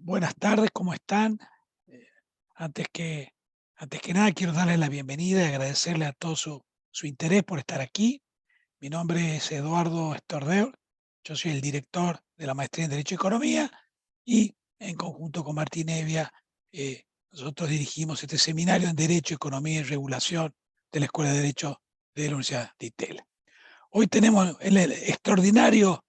Buenas tardes, ¿cómo están? Eh, Antes que, antes que nada, quiero darles la bienvenida y agradecerle a todos su interés por estar aquí. Mi nombre es Eduardo Estordeur, yo soy el director de la Maestría en Derecho y Economía y en conjunto con Martín Evia, nosotros dirigimos este seminario en Derecho, Economía y Regulación de la Escuela de Derecho de la Universidad de Itela. Hoy tenemos el extraordinario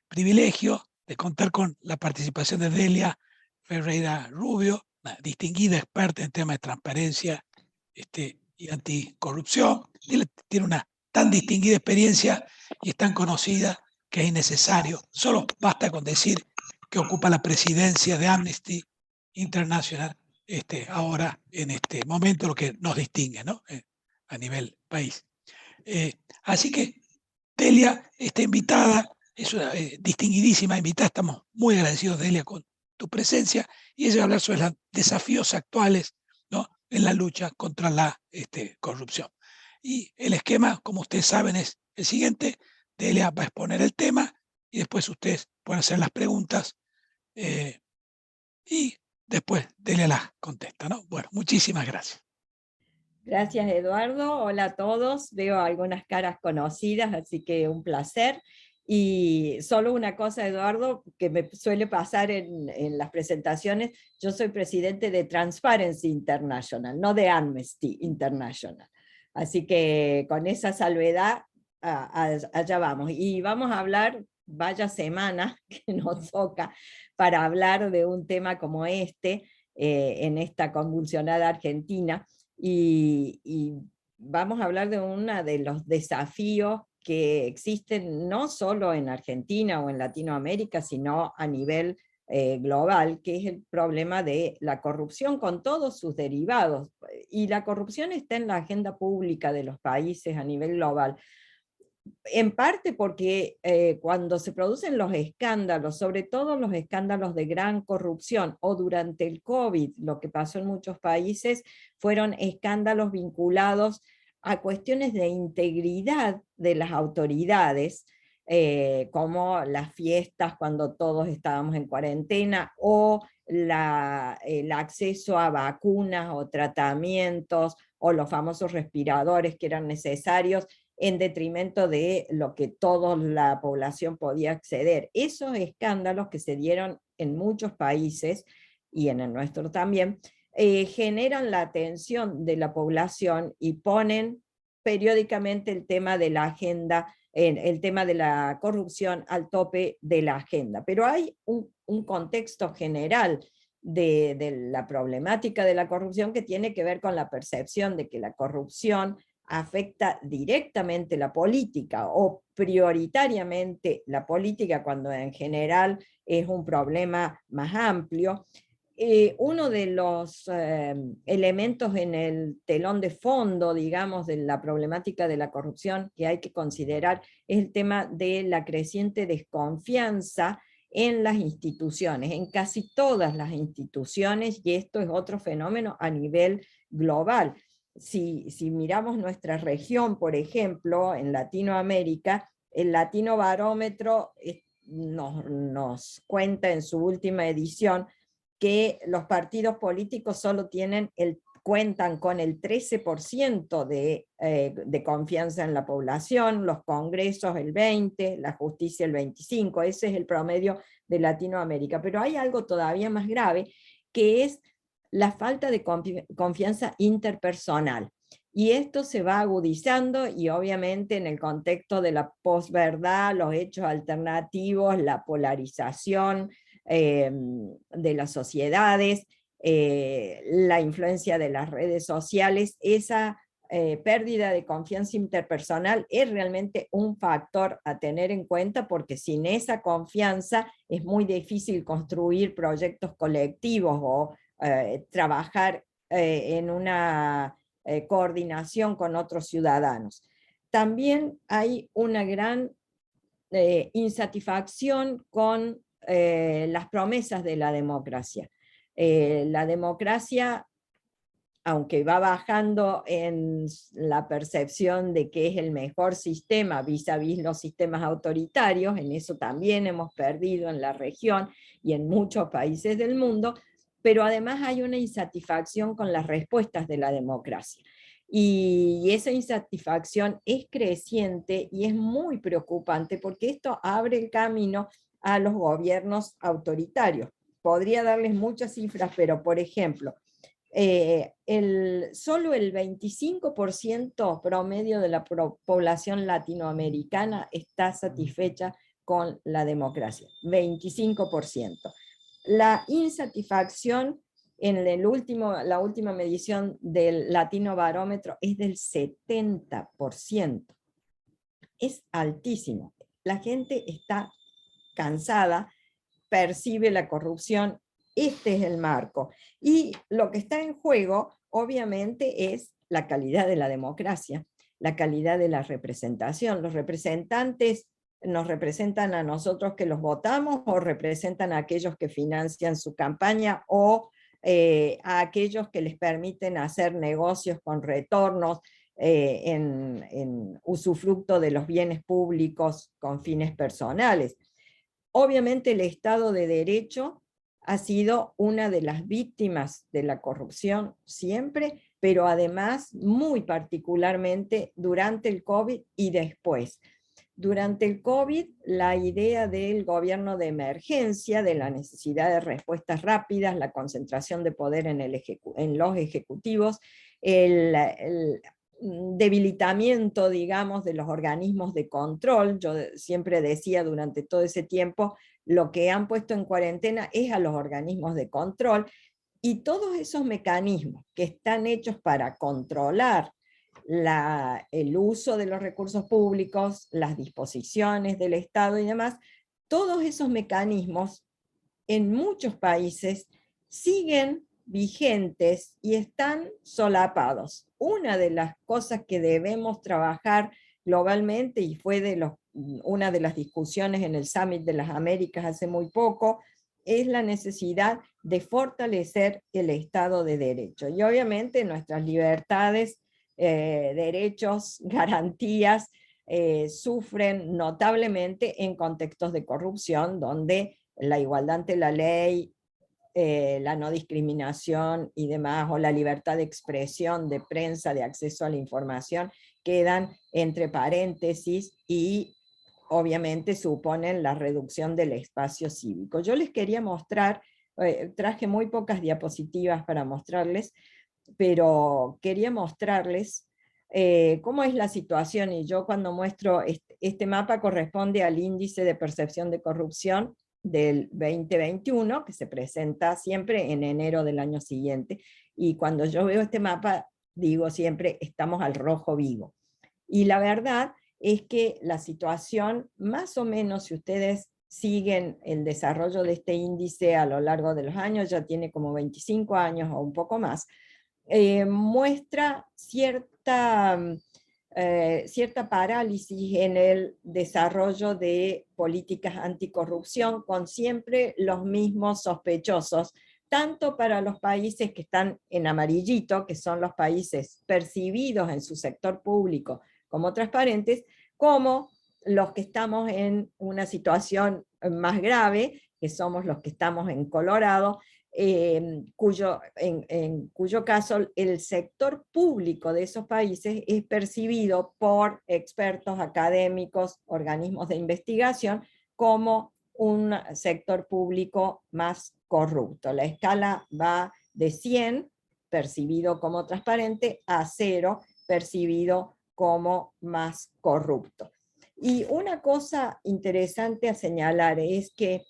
privilegio de contar con la participación de Delia Ferreira Rubio, una distinguida experta en temas de transparencia y anticorrupción. Delia tiene una tan distinguida experiencia y es tan conocida que es innecesario. Solo basta con decir que ocupa la presidencia de Amnesty International ahora, en este momento, lo que nos distingue, ¿no? A nivel país. Así que Delia está invitada, es una distinguidísima invitada, estamos muy agradecidos, Delia, con tu presencia, y ella va a hablar sobre los desafíos actuales, ¿no?, en la lucha contra la corrupción. Y el esquema, como ustedes saben, es el siguiente: Delia va a exponer el tema y después ustedes pueden hacer las preguntas eh, y después Delia las contesta, ¿no? Bueno, muchísimas gracias. Gracias, Eduardo. Hola a todos. Veo algunas caras conocidas, así que un placer. Y solo una cosa, Eduardo, que me suele pasar en las presentaciones: yo soy presidente de Transparency International, no de Amnesty International. Así que con esa salvedad, allá vamos. Y vamos a hablar, vaya semana que nos toca para hablar de un tema como en esta convulsionada Argentina. Y vamos a hablar de uno de los desafíos que existen no solo en Argentina o en Latinoamérica, sino a nivel global, que es el problema de la corrupción con todos sus derivados. Y la corrupción está en la agenda pública de los países a nivel global, en parte porque cuando se producen los escándalos, sobre todo los escándalos de gran corrupción, o durante el COVID, lo que pasó en muchos países fueron escándalos vinculados a cuestiones de integridad de las autoridades, como las fiestas cuando todos estábamos en cuarentena, o el acceso a vacunas o tratamientos, o los famosos respiradores que eran necesarios en detrimento de lo que toda la población podía acceder. Esos escándalos que se dieron en muchos países, y en el nuestro también, generan la atención de la población y ponen periódicamente el tema de la agenda, el tema de la corrupción al tope de la agenda. Pero hay un contexto general de la problemática de la corrupción que tiene que ver con la percepción de que la corrupción afecta directamente la política o prioritariamente la política, cuando en general es un problema más amplio. Uno de los elementos en el telón de fondo, digamos, de la problemática de la corrupción que hay que considerar es el tema de la creciente desconfianza en las instituciones, en casi todas las instituciones, y esto es otro fenómeno a nivel global. Si miramos nuestra región, por ejemplo, en Latinoamérica, el Latino Barómetro nos cuenta en su última edición que los partidos políticos solo cuentan con el 13% de confianza en la población, los congresos el 20%, la justicia el 25%, ese es el promedio de Latinoamérica. Pero hay algo todavía más grave, que es la falta de confianza interpersonal. Y esto se va agudizando, y obviamente en el contexto de la posverdad, los hechos alternativos, la polarización de las sociedades, la influencia de las redes sociales, esa pérdida de confianza interpersonal es realmente un factor a tener en cuenta, porque sin esa confianza es muy difícil construir proyectos colectivos o trabajar en una coordinación con otros ciudadanos. También hay una gran insatisfacción con las promesas de la democracia. La democracia aunque va bajando en la percepción de que es el mejor sistema vis a vis los sistemas autoritarios, en eso también hemos perdido en la región y en muchos países del mundo, pero además hay una insatisfacción con las respuestas de la democracia. Y esa insatisfacción es creciente y es muy preocupante porque esto abre el camino a los gobiernos autoritarios. Podría darles muchas cifras, pero por ejemplo, solo el 25% promedio de la población latinoamericana está satisfecha con la democracia, 25%. La insatisfacción en la última medición del Latino Barómetro es del 70%. Es altísimo. La gente está cansada, percibe la corrupción. Este es el marco. Y lo que está en juego, obviamente, es la calidad de la democracia, la calidad de la representación. Los representantes nos representan a nosotros que los votamos, o representan a aquellos que financian su campaña, o a aquellos que les permiten hacer negocios con retornos en usufructo de los bienes públicos con fines personales. Obviamente el Estado de Derecho ha sido una de las víctimas de la corrupción siempre, pero además muy particularmente durante el COVID y después. Durante el COVID, la idea del gobierno de emergencia, de la necesidad de respuestas rápidas, la concentración de poder en los ejecutivos, el debilitamiento, digamos, de los organismos de control. Yo siempre decía durante todo ese tiempo, lo que han puesto en cuarentena es a los organismos de control, y todos esos mecanismos que están hechos para controlar el uso de los recursos públicos, las disposiciones del Estado y demás, todos esos mecanismos en muchos países siguen vigentes y están solapados. Una de las cosas que debemos trabajar globalmente, y fue una de las discusiones en el Summit de las Américas hace muy poco, es la necesidad de fortalecer el Estado de Derecho. Y obviamente nuestras libertades, derechos, garantías, sufren notablemente en contextos de corrupción, donde la igualdad ante la ley, la no discriminación y demás, o la libertad de expresión, de prensa, de acceso a la información, quedan entre paréntesis y obviamente suponen la reducción del espacio cívico. Yo les quería mostrar, traje muy pocas diapositivas para mostrarles, pero quería mostrarles cómo es la situación, y yo cuando muestro este mapa corresponde al índice de percepción de corrupción del 2021, que se presenta siempre en enero del año siguiente, y cuando yo veo este mapa digo siempre estamos al rojo vivo. Y la verdad es que la situación, más o menos, si ustedes siguen el desarrollo de este índice a lo largo de los años, ya tiene como 25 años o un poco más, muestra cierta parálisis en el desarrollo de políticas anticorrupción, con siempre los mismos sospechosos, tanto para los países que están en amarillito, que son los países percibidos en su sector público como transparentes, como los que estamos en una situación más grave, que somos los que estamos en Colorado, en cuyo caso el sector público de esos países es percibido por expertos académicos, organismos de investigación, como un sector público más corrupto. La escala va de 100, percibido como transparente, a 0, percibido como más corrupto. Y una cosa interesante a señalar es que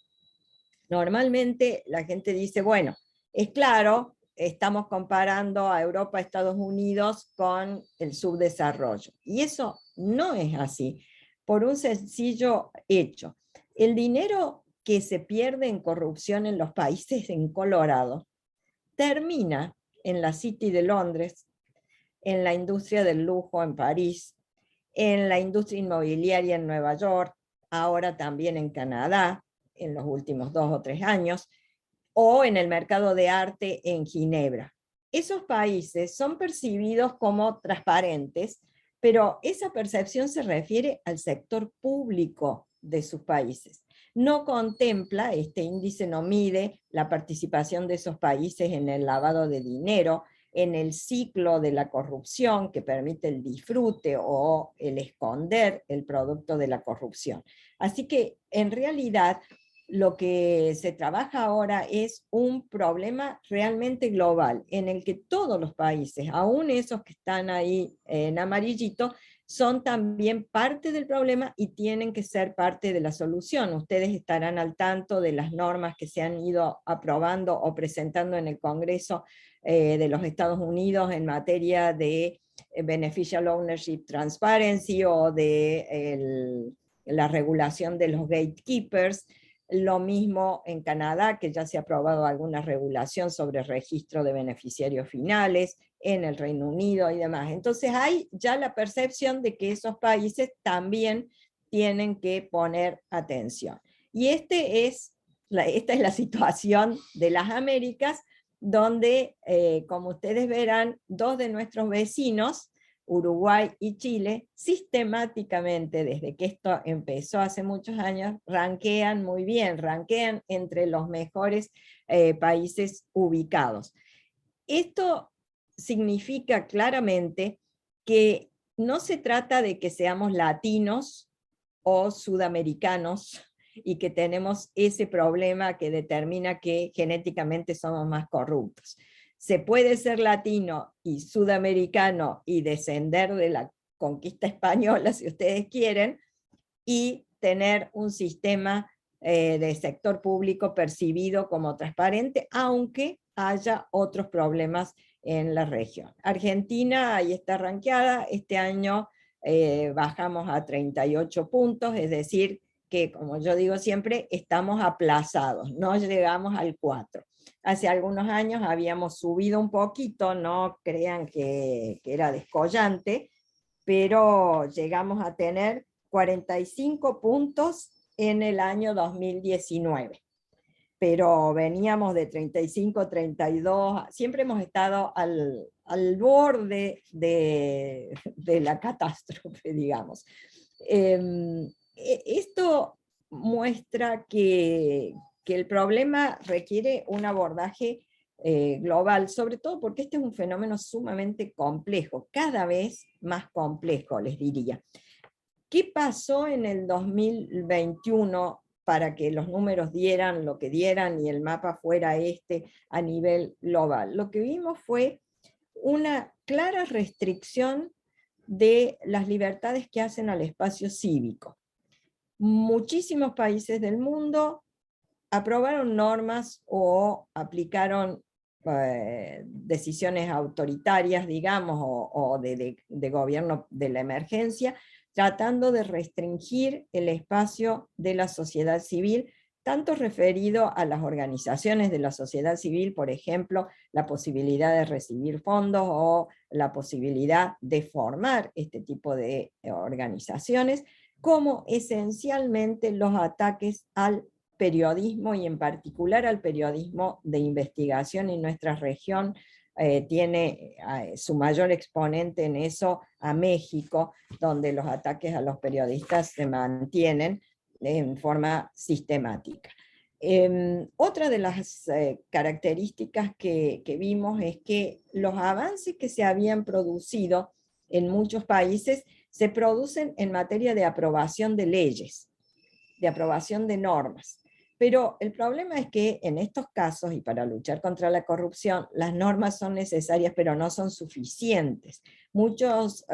normalmente la gente dice, bueno, es claro, estamos comparando a Europa, Estados Unidos con el subdesarrollo. Y eso no es así, por un sencillo hecho. El dinero que se pierde en corrupción en los países en Colorado termina en la City de Londres, en la industria del lujo en París, en la industria inmobiliaria en Nueva York, ahora también en Canadá, en los últimos 2 o 3 años, o en el mercado de arte en Ginebra. esos países son percibidos como transparentes, pero esa percepción se refiere al sector público de sus países. No contempla, este índice no mide la participación de esos países en el lavado de dinero, en el ciclo de la corrupción que permite el disfrute o el esconder el producto de la corrupción. Así que en realidad lo que se trabaja ahora es un problema realmente global, en el que todos los países, aún esos que están ahí en amarillito, son también parte del problema y tienen que ser parte de la solución. Ustedes estarán al tanto de las normas que se han ido aprobando o presentando en el Congreso de los Estados Unidos en materia de Beneficial Ownership Transparency o de la regulación de los gatekeepers. Lo mismo en Canadá, que ya se ha aprobado alguna regulación sobre registro de beneficiarios finales, en el Reino Unido y demás. Entonces hay ya la percepción de que esos países también tienen que poner atención. Y esta es la situación de las Américas, donde, como ustedes verán, dos de nuestros vecinos, Uruguay y Chile, sistemáticamente, desde que esto empezó hace muchos años, ranquean muy bien, ranquean entre los mejores países ubicados. Esto significa claramente que no se trata de que seamos latinos o sudamericanos y que tenemos ese problema que determina que genéticamente somos más corruptos. Se puede ser latino y sudamericano y descender de la conquista española, si ustedes quieren, y tener un sistema de sector público percibido como transparente, aunque haya otros problemas en la región. Argentina ahí está rankeada, este año bajamos a 38 puntos, es decir, que como yo digo siempre, estamos aplazados, no llegamos al 4. Hace algunos años habíamos subido un poquito, no crean que era descollante, pero llegamos a tener 45 puntos en el año 2019. Pero veníamos de 35, 32, siempre hemos estado al borde de la catástrofe, digamos. Esto muestra que el problema requiere un abordaje global, sobre todo porque este es un fenómeno sumamente complejo, cada vez más complejo, les diría. ¿Qué pasó en el 2021 para que los números dieran lo que dieran y el mapa fuera este a nivel global? Lo que vimos fue una clara restricción de las libertades que hacen al espacio cívico. Muchísimos países del mundo aprobaron normas o aplicaron decisiones autoritarias, digamos, o de gobierno de la emergencia, tratando de restringir el espacio de la sociedad civil, tanto referido a las organizaciones de la sociedad civil, por ejemplo, la posibilidad de recibir fondos o la posibilidad de formar este tipo de organizaciones, como esencialmente los ataques al periodismo y en particular al periodismo de investigación, y nuestra región tiene su mayor exponente en eso a México, donde los ataques a los periodistas se mantienen en forma sistemática. Otra de las características que vimos es que los avances que se habían producido en muchos países se producen en materia de aprobación de leyes, de aprobación de normas. Pero el problema es que en estos casos, y para luchar contra la corrupción, las normas son necesarias, pero no son suficientes. Muchos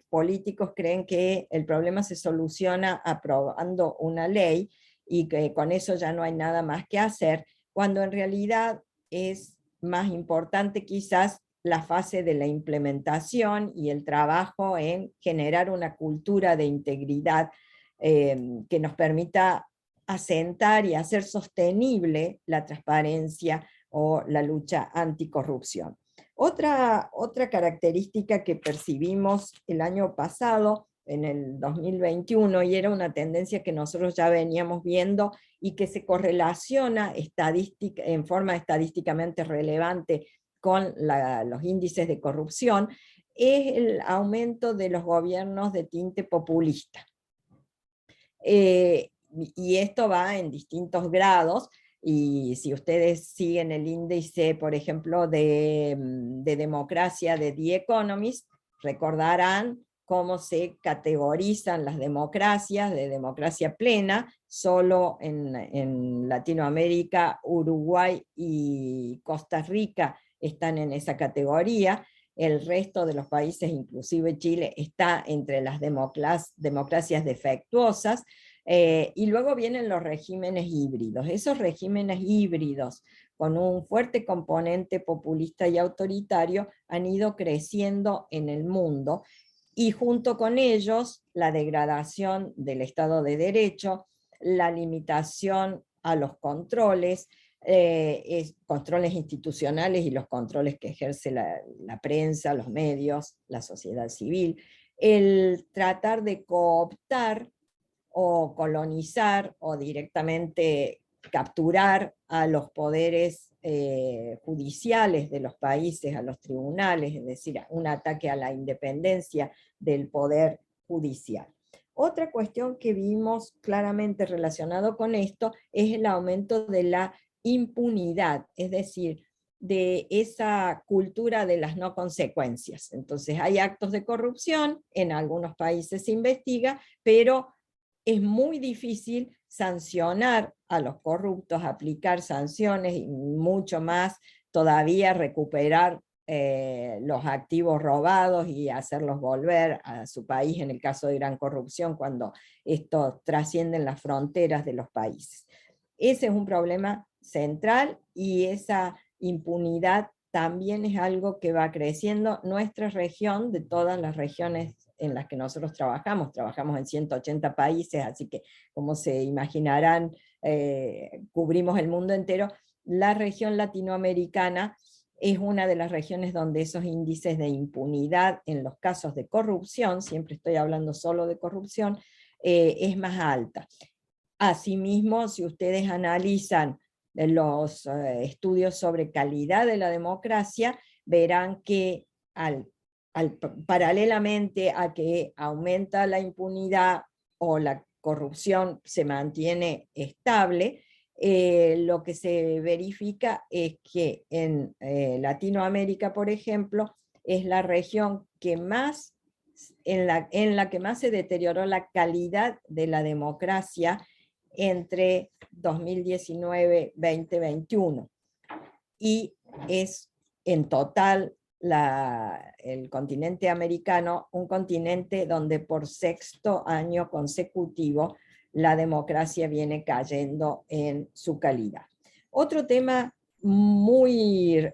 políticos creen que el problema se soluciona aprobando una ley y que con eso ya no hay nada más que hacer, cuando en realidad es más importante quizás la fase de la implementación y el trabajo en generar una cultura de integridad que nos permita asentar y hacer sostenible la transparencia o la lucha anticorrupción. Otra característica que percibimos el año pasado, en el 2021, y era una tendencia que nosotros ya veníamos viendo y que se correlaciona en forma estadísticamente relevante con los índices de corrupción es el aumento de los gobiernos de tinte populista. Y esto va en distintos grados, y si ustedes siguen el índice, por ejemplo, de democracia de The Economist, recordarán cómo se categorizan las democracias de democracia plena. Solo en Latinoamérica, Uruguay y Costa Rica están en esa categoría. El resto de los países, inclusive Chile, está entre las democracias defectuosas. Y luego vienen los regímenes híbridos. Esos regímenes híbridos con un fuerte componente populista y autoritario han ido creciendo en el mundo, y junto con ellos la degradación del Estado de Derecho, la limitación a los controles, controles institucionales y los controles que ejerce la prensa, los medios, la sociedad civil, el tratar de cooptar o colonizar o directamente capturar a los poderes judiciales de los países, a los tribunales, es decir, un ataque a la independencia del poder judicial. Otra cuestión que vimos claramente relacionado con esto es el aumento de la impunidad, es decir, de esa cultura de las no consecuencias. Entonces hay actos de corrupción, en algunos países se investiga, pero es muy difícil sancionar a los corruptos, aplicar sanciones y mucho más todavía recuperar los activos robados y hacerlos volver a su país en el caso de gran corrupción, cuando esto trasciende las fronteras de los países. Ese es un problema central, y esa impunidad también es algo que va creciendo. Nuestra región, de todas las regiones en las que nosotros trabajamos en 180 países, así que como se imaginarán, cubrimos el mundo entero. La región latinoamericana es una de las regiones donde esos índices de impunidad en los casos de corrupción, siempre estoy hablando solo de corrupción, es más alta. Asimismo, si ustedes analizan los estudios sobre calidad de la democracia, verán que paralelamente a que aumenta la impunidad o la corrupción se mantiene estable, lo que se verifica es que en Latinoamérica, por ejemplo, es la región que más, en la que más se deterioró la calidad de la democracia entre 2019-2021. Y es en total el continente americano un continente donde por sexto año consecutivo la democracia viene cayendo en su calidad. Otro tema muy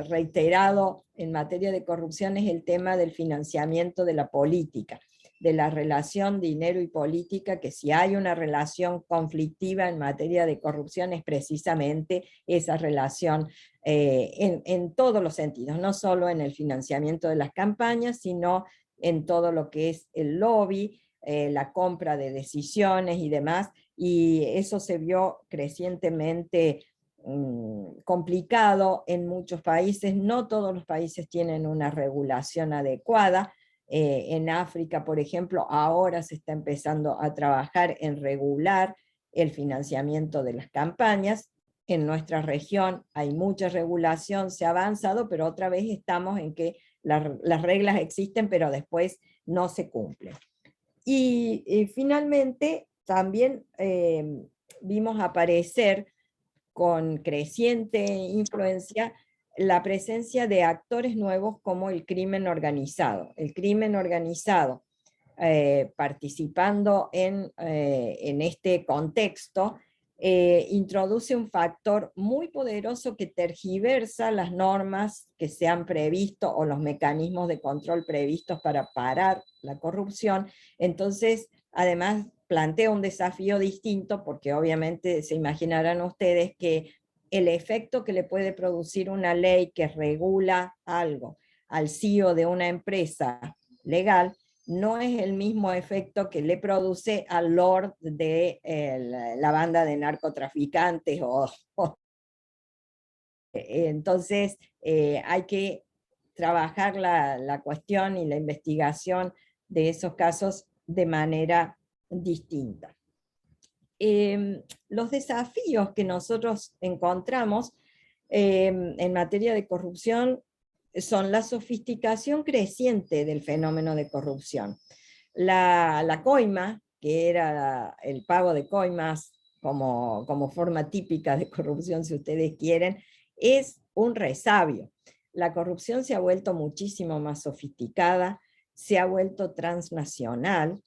reiterado en materia de corrupción es el tema del financiamiento de la política, de la relación dinero y política, que si hay una relación conflictiva en materia de corrupción es precisamente esa relación en todos los sentidos, no solo en el financiamiento de las campañas, sino en todo lo que es el lobby, la compra de decisiones y demás, y eso se vio crecientemente complicado en muchos países. No todos los países tienen una regulación adecuada. En África, por ejemplo, ahora se está empezando a trabajar en regular el financiamiento de las campañas. En nuestra región hay mucha regulación, se ha avanzado, pero otra vez estamos en que las reglas existen, pero después no se cumplen. Y finalmente también vimos aparecer con creciente influencia la presencia de actores nuevos como el crimen organizado. El crimen organizado, participando en este contexto, introduce un factor muy poderoso que tergiversa las normas que se han previsto o los mecanismos de control previstos para parar la corrupción. Entonces, además, plantea un desafío distinto, porque obviamente se imaginarán ustedes que el efecto que le puede producir una ley que regula algo al CEO de una empresa legal no es el mismo efecto que le produce al lord de la banda de narcotraficantes o Entonces, hay que trabajar la cuestión y la investigación de esos casos de manera distinta. Los desafíos que nosotros encontramos en materia de corrupción son la sofisticación creciente del fenómeno de corrupción. La coima, que era el pago de coimas como forma típica de corrupción, si ustedes quieren, es un resabio. La corrupción se ha vuelto muchísimo más sofisticada, se ha vuelto transnacional,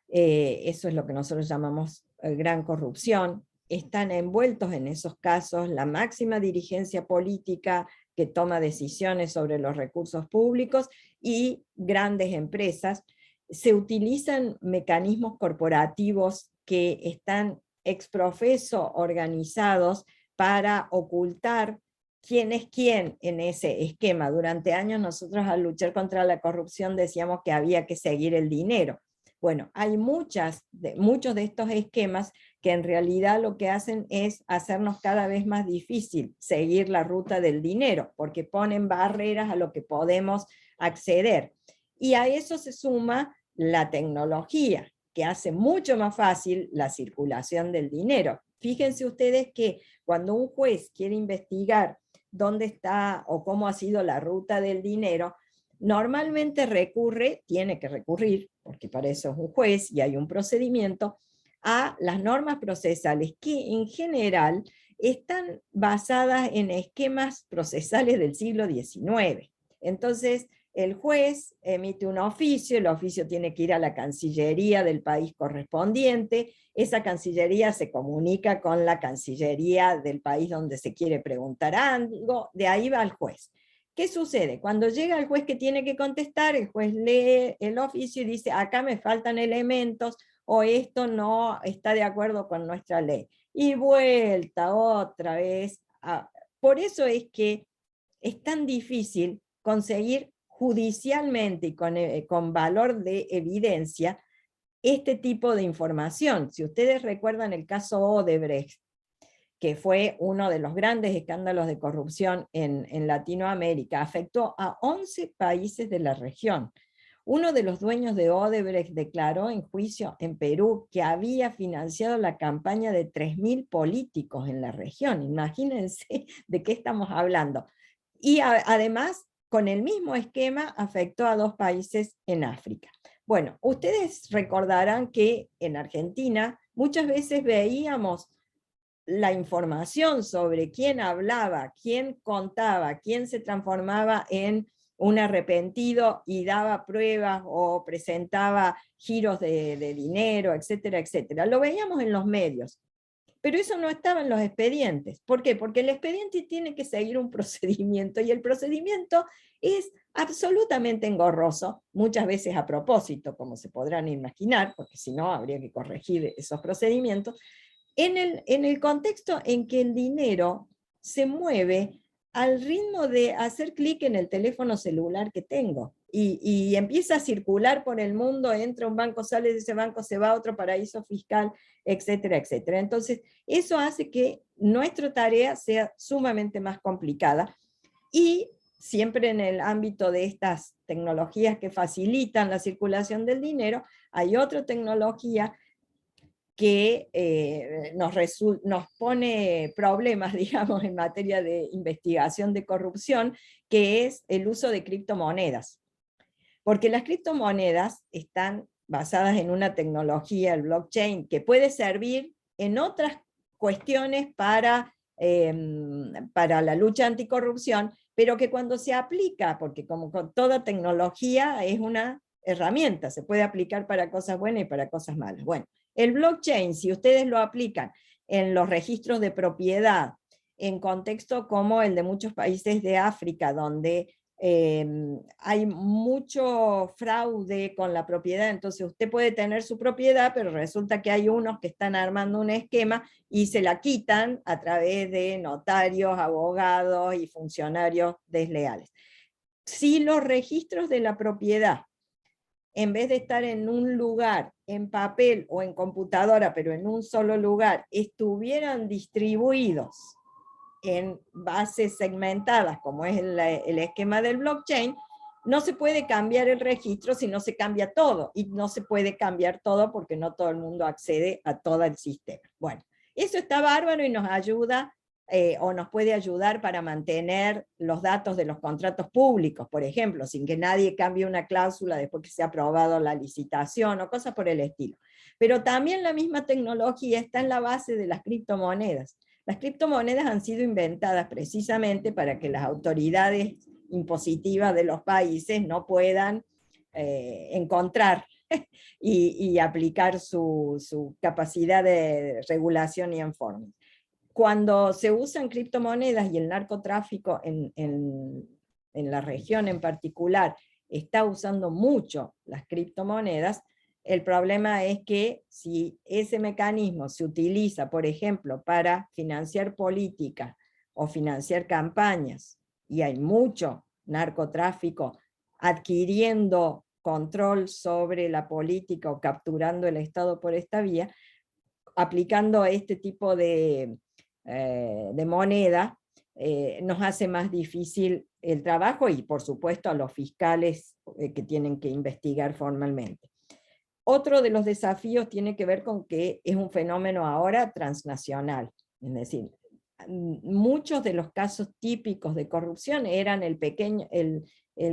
eso es lo que nosotros llamamos gran corrupción. Están envueltos en esos casos la máxima dirigencia política que toma decisiones sobre los recursos públicos y grandes empresas. Se utilizan mecanismos corporativos que están exprofeso organizados para ocultar quién es quién en ese esquema. Durante años nosotros al luchar contra la corrupción decíamos que había que seguir el dinero. Bueno, hay muchos de estos esquemas que en realidad lo que hacen es hacernos cada vez más difícil seguir la ruta del dinero, porque ponen barreras a lo que podemos acceder. Y a eso se suma la tecnología, que hace mucho más fácil la circulación del dinero. Fíjense ustedes que cuando un juez quiere investigar dónde está o cómo ha sido la ruta del dinero, normalmente tiene que recurrir, porque para eso es un juez y hay un procedimiento, a las normas procesales que en general están basadas en esquemas procesales del siglo XIX. Entonces, el juez emite un oficio, el oficio tiene que ir a la Cancillería del país correspondiente, esa Cancillería se comunica con la Cancillería del país donde se quiere preguntar algo, de ahí va al juez. ¿Qué sucede? Cuando llega el juez que tiene que contestar, el juez lee el oficio y dice, acá me faltan elementos, o esto no está de acuerdo con nuestra ley. Y vuelta otra vez. Por eso es que es tan difícil conseguir judicialmente y con valor de evidencia este tipo de información. Si ustedes recuerdan el caso Odebrecht, que fue uno de los grandes escándalos de corrupción en Latinoamérica, afectó a 11 países de la región. Uno de los dueños de Odebrecht declaró en juicio en Perú que había financiado la campaña de 3.000 políticos en la región. Imagínense de qué estamos hablando. Y además, con el mismo esquema, afectó a 2 países en África. Bueno, ustedes recordarán que en Argentina muchas veces veíamos la información sobre quién hablaba, quién contaba, quién se transformaba en un arrepentido y daba pruebas o presentaba giros de dinero, etcétera, etcétera. Lo veíamos en los medios, pero eso no estaba en los expedientes. ¿Por qué? Porque el expediente tiene que seguir un procedimiento y el procedimiento es absolutamente engorroso, muchas veces a propósito, como se podrán imaginar, porque si no habría que corregir esos procedimientos, en el contexto en que el dinero se mueve al ritmo de hacer clic en el teléfono celular que tengo y empieza a circular por el mundo, entra a un banco, sale de ese banco, se va a otro paraíso fiscal, etcétera, etcétera. Entonces, eso hace que nuestra tarea sea sumamente más complicada y siempre en el ámbito de estas tecnologías que facilitan la circulación del dinero, hay otra tecnología que nos pone problemas, digamos, en materia de investigación de corrupción, que es el uso de criptomonedas. Porque las criptomonedas están basadas en una tecnología, el blockchain, que puede servir en otras cuestiones para la lucha anticorrupción, pero que cuando se aplica, porque como con toda tecnología es una herramienta, se puede aplicar para cosas buenas y para cosas malas. Bueno, el blockchain, si ustedes lo aplican en los registros de propiedad, en contexto como el de muchos países de África, donde hay mucho fraude con la propiedad, entonces usted puede tener su propiedad, pero resulta que hay unos que están armando un esquema y se la quitan a través de notarios, abogados y funcionarios desleales. Si los registros de la propiedad, en vez de estar en un lugar, en papel o en computadora, pero en un solo lugar, estuvieran distribuidos en bases segmentadas, como es el esquema del blockchain, no se puede cambiar el registro si no se cambia todo, y no se puede cambiar todo porque no todo el mundo accede a todo el sistema. Bueno, eso está bárbaro y nos ayuda, o nos puede ayudar para mantener los datos de los contratos públicos, por ejemplo, sin que nadie cambie una cláusula después que se ha aprobado la licitación o cosas por el estilo. Pero también la misma tecnología está en la base de las criptomonedas. Las criptomonedas han sido inventadas precisamente para que las autoridades impositivas de los países no puedan encontrar y aplicar su capacidad de regulación y enforcement. Cuando se usan criptomonedas y el narcotráfico en la región en particular está usando mucho las criptomonedas, el problema es que si ese mecanismo se utiliza, por ejemplo, para financiar política o financiar campañas, y hay mucho narcotráfico adquiriendo control sobre la política o capturando el Estado por esta vía, aplicando este tipo de moneda, nos hace más difícil el trabajo y por supuesto a los fiscales que tienen que investigar formalmente. Otro de los desafíos tiene que ver con que es un fenómeno ahora transnacional, es decir, muchos de los casos típicos de corrupción eran el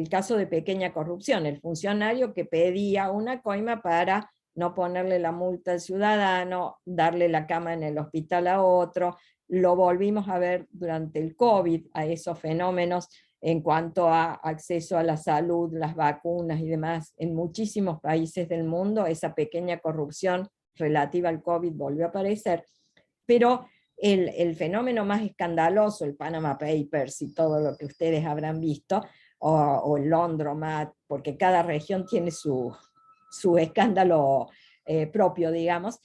caso de pequeña corrupción, el funcionario que pedía una coima para no ponerle la multa al ciudadano, darle la cama en el hospital a otro. Lo volvimos a ver durante el COVID, a esos fenómenos en cuanto a acceso a la salud, las vacunas y demás. En muchísimos países del mundo esa pequeña corrupción relativa al COVID volvió a aparecer, pero el fenómeno más escandaloso, el Panama Papers y todo lo que ustedes habrán visto, o el Laundromat, porque cada región tiene su escándalo propio, digamos.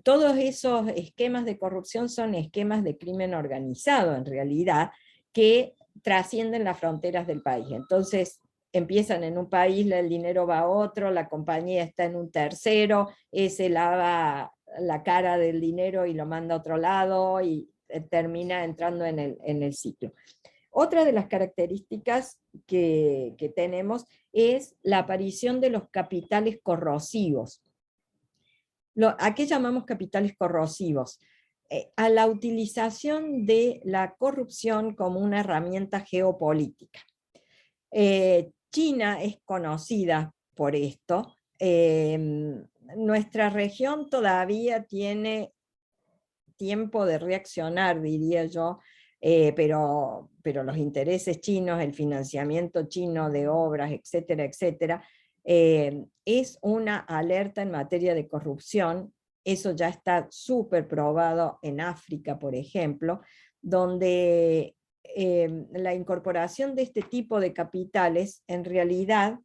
Todos esos esquemas de corrupción son esquemas de crimen organizado, en realidad, que trascienden las fronteras del país. Entonces, empiezan en un país, el dinero va a otro, la compañía está en un tercero, ese lava la cara del dinero y lo manda a otro lado, y termina entrando en el ciclo. Otra de las características que tenemos es la aparición de los capitales corrosivos. ¿A qué llamamos capitales corrosivos? A la utilización de la corrupción como una herramienta geopolítica. China es conocida por esto. Nuestra región todavía tiene tiempo de reaccionar, diría yo, pero los intereses chinos, el financiamiento chino de obras, etcétera, etcétera, es una alerta en materia de corrupción. Eso ya está súper probado en África, por ejemplo, donde la incorporación de este tipo de capitales en realidad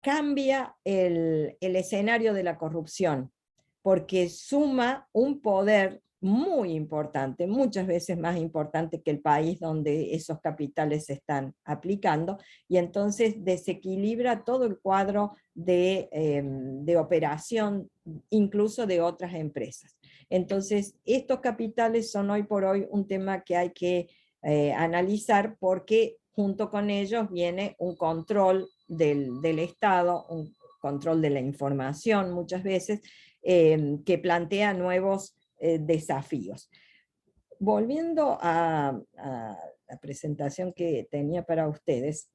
cambia el escenario de la corrupción, porque suma un poder muy importante, muchas veces más importante que el país donde esos capitales se están aplicando, y entonces desequilibra todo el cuadro de operación, incluso de otras empresas. Entonces, estos capitales son hoy por hoy un tema que hay que analizar, porque junto con ellos viene un control del Estado, un control de la información muchas veces, que plantea nuevos desafíos. Volviendo a la presentación que tenía para ustedes,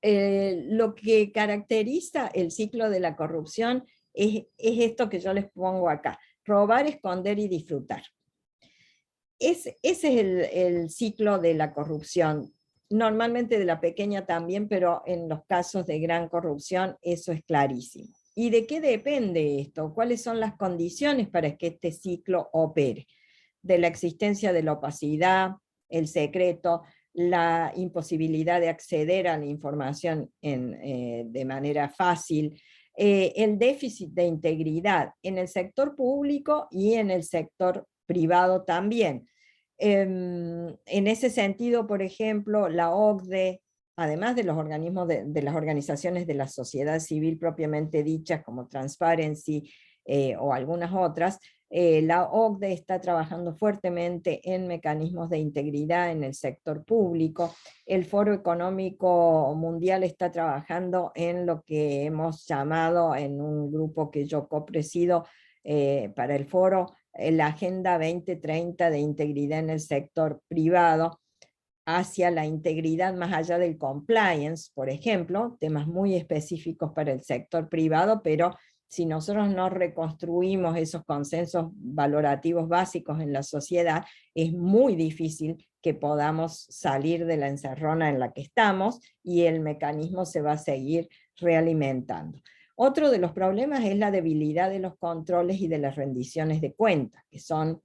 lo que caracteriza el ciclo de la corrupción es esto que yo les pongo acá: robar, esconder y disfrutar. Ese es el ciclo de la corrupción, normalmente de la pequeña también, pero en los casos de gran corrupción eso es clarísimo. ¿Y de qué depende esto? ¿Cuáles son las condiciones para que este ciclo opere? De la existencia de la opacidad, el secreto, la imposibilidad de acceder a la información de manera fácil, el déficit de integridad en el sector público y en el sector privado también. En ese sentido, por ejemplo, la OCDE, además de los organismos de las organizaciones de la sociedad civil propiamente dichas, como Transparency, o algunas otras, la OCDE está trabajando fuertemente en mecanismos de integridad en el sector público. El Foro Económico Mundial está trabajando en lo que hemos llamado, en un grupo que yo copresido para el foro, la Agenda 2030 de integridad en el sector privado, hacia la integridad más allá del compliance, por ejemplo, temas muy específicos para el sector privado, pero si nosotros no reconstruimos esos consensos valorativos básicos en la sociedad, es muy difícil que podamos salir de la encerrona en la que estamos y el mecanismo se va a seguir realimentando. Otro de los problemas es la debilidad de los controles y de las rendiciones de cuentas, que son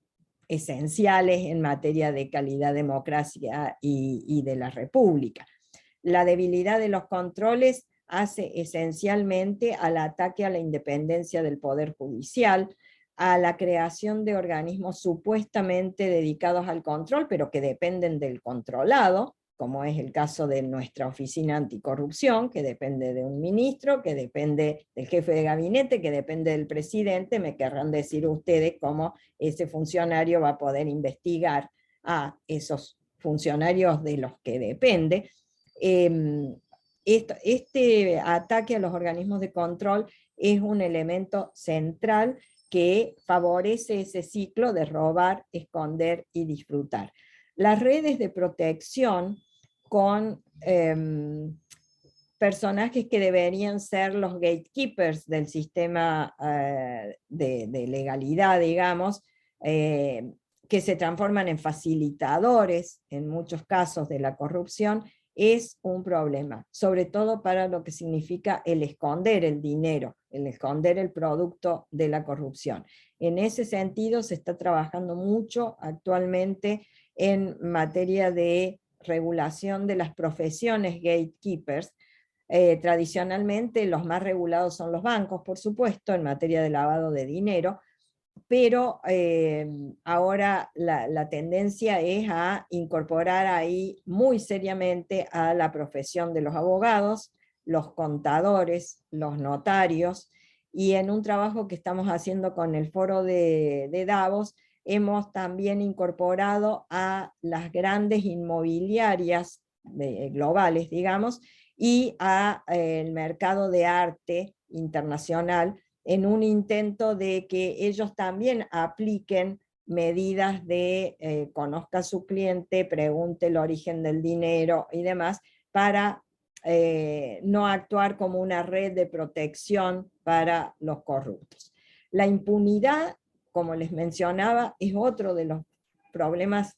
esenciales en materia de calidad democrática y de la república. La debilidad de los controles hace esencialmente al ataque a la independencia del Poder Judicial, a la creación de organismos supuestamente dedicados al control, pero que dependen del controlado, como es el caso de nuestra Oficina Anticorrupción, que depende de un ministro, que depende del jefe de gabinete, que depende del presidente. Me querrán decir ustedes cómo ese funcionario va a poder investigar a esos funcionarios de los que depende. Este ataque a los organismos de control es un elemento central que favorece ese ciclo de robar, esconder y disfrutar. Las redes de protección con personajes que deberían ser los gatekeepers del sistema de legalidad, digamos, que se transforman en facilitadores, en muchos casos, de la corrupción, es un problema, sobre todo para lo que significa el esconder el dinero, el esconder el producto de la corrupción. En ese sentido se está trabajando mucho actualmente en materia de regulación de las profesiones gatekeepers. Tradicionalmente los más regulados son los bancos, por supuesto, en materia de lavado de dinero, pero ahora la tendencia es a incorporar ahí muy seriamente a la profesión de los abogados, los contadores, los notarios, y en un trabajo que estamos haciendo con el foro de Davos, hemos también incorporado a las grandes inmobiliarias globales, digamos, y a el mercado de arte internacional, en un intento de que ellos también apliquen medidas de conozca a su cliente, pregunte el origen del dinero y demás, para no actuar como una red de protección para los corruptos. La impunidad, como les mencionaba, es otro de los problemas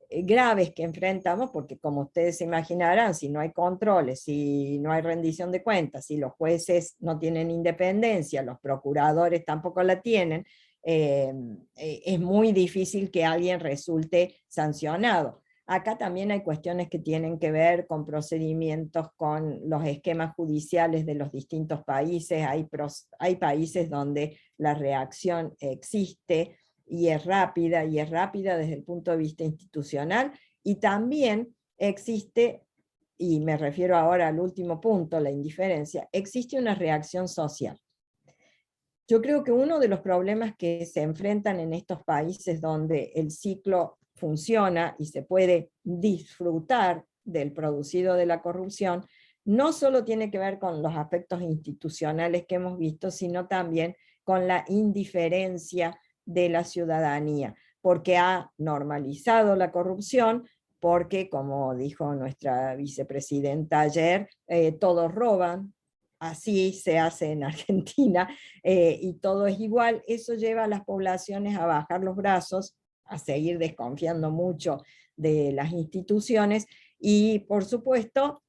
graves que enfrentamos, porque como ustedes se imaginarán, si no hay controles, si no hay rendición de cuentas, si los jueces no tienen independencia, los procuradores tampoco la tienen, es muy difícil que alguien resulte sancionado. Acá también hay cuestiones que tienen que ver con procedimientos, con los esquemas judiciales de los distintos países. Hay países donde la reacción existe, y es rápida desde el punto de vista institucional, y también existe, y me refiero ahora al último punto, la indiferencia, existe una reacción social. Yo creo que uno de los problemas que se enfrentan en estos países donde el ciclo funciona y se puede disfrutar del producido de la corrupción, no solo tiene que ver con los aspectos institucionales que hemos visto, sino también con la indiferencia de la ciudadanía, porque ha normalizado la corrupción, porque, como dijo nuestra vicepresidenta ayer, todos roban, así se hace en Argentina, y todo es igual. Eso lleva a las poblaciones a bajar los brazos, a seguir desconfiando mucho de las instituciones, y por supuesto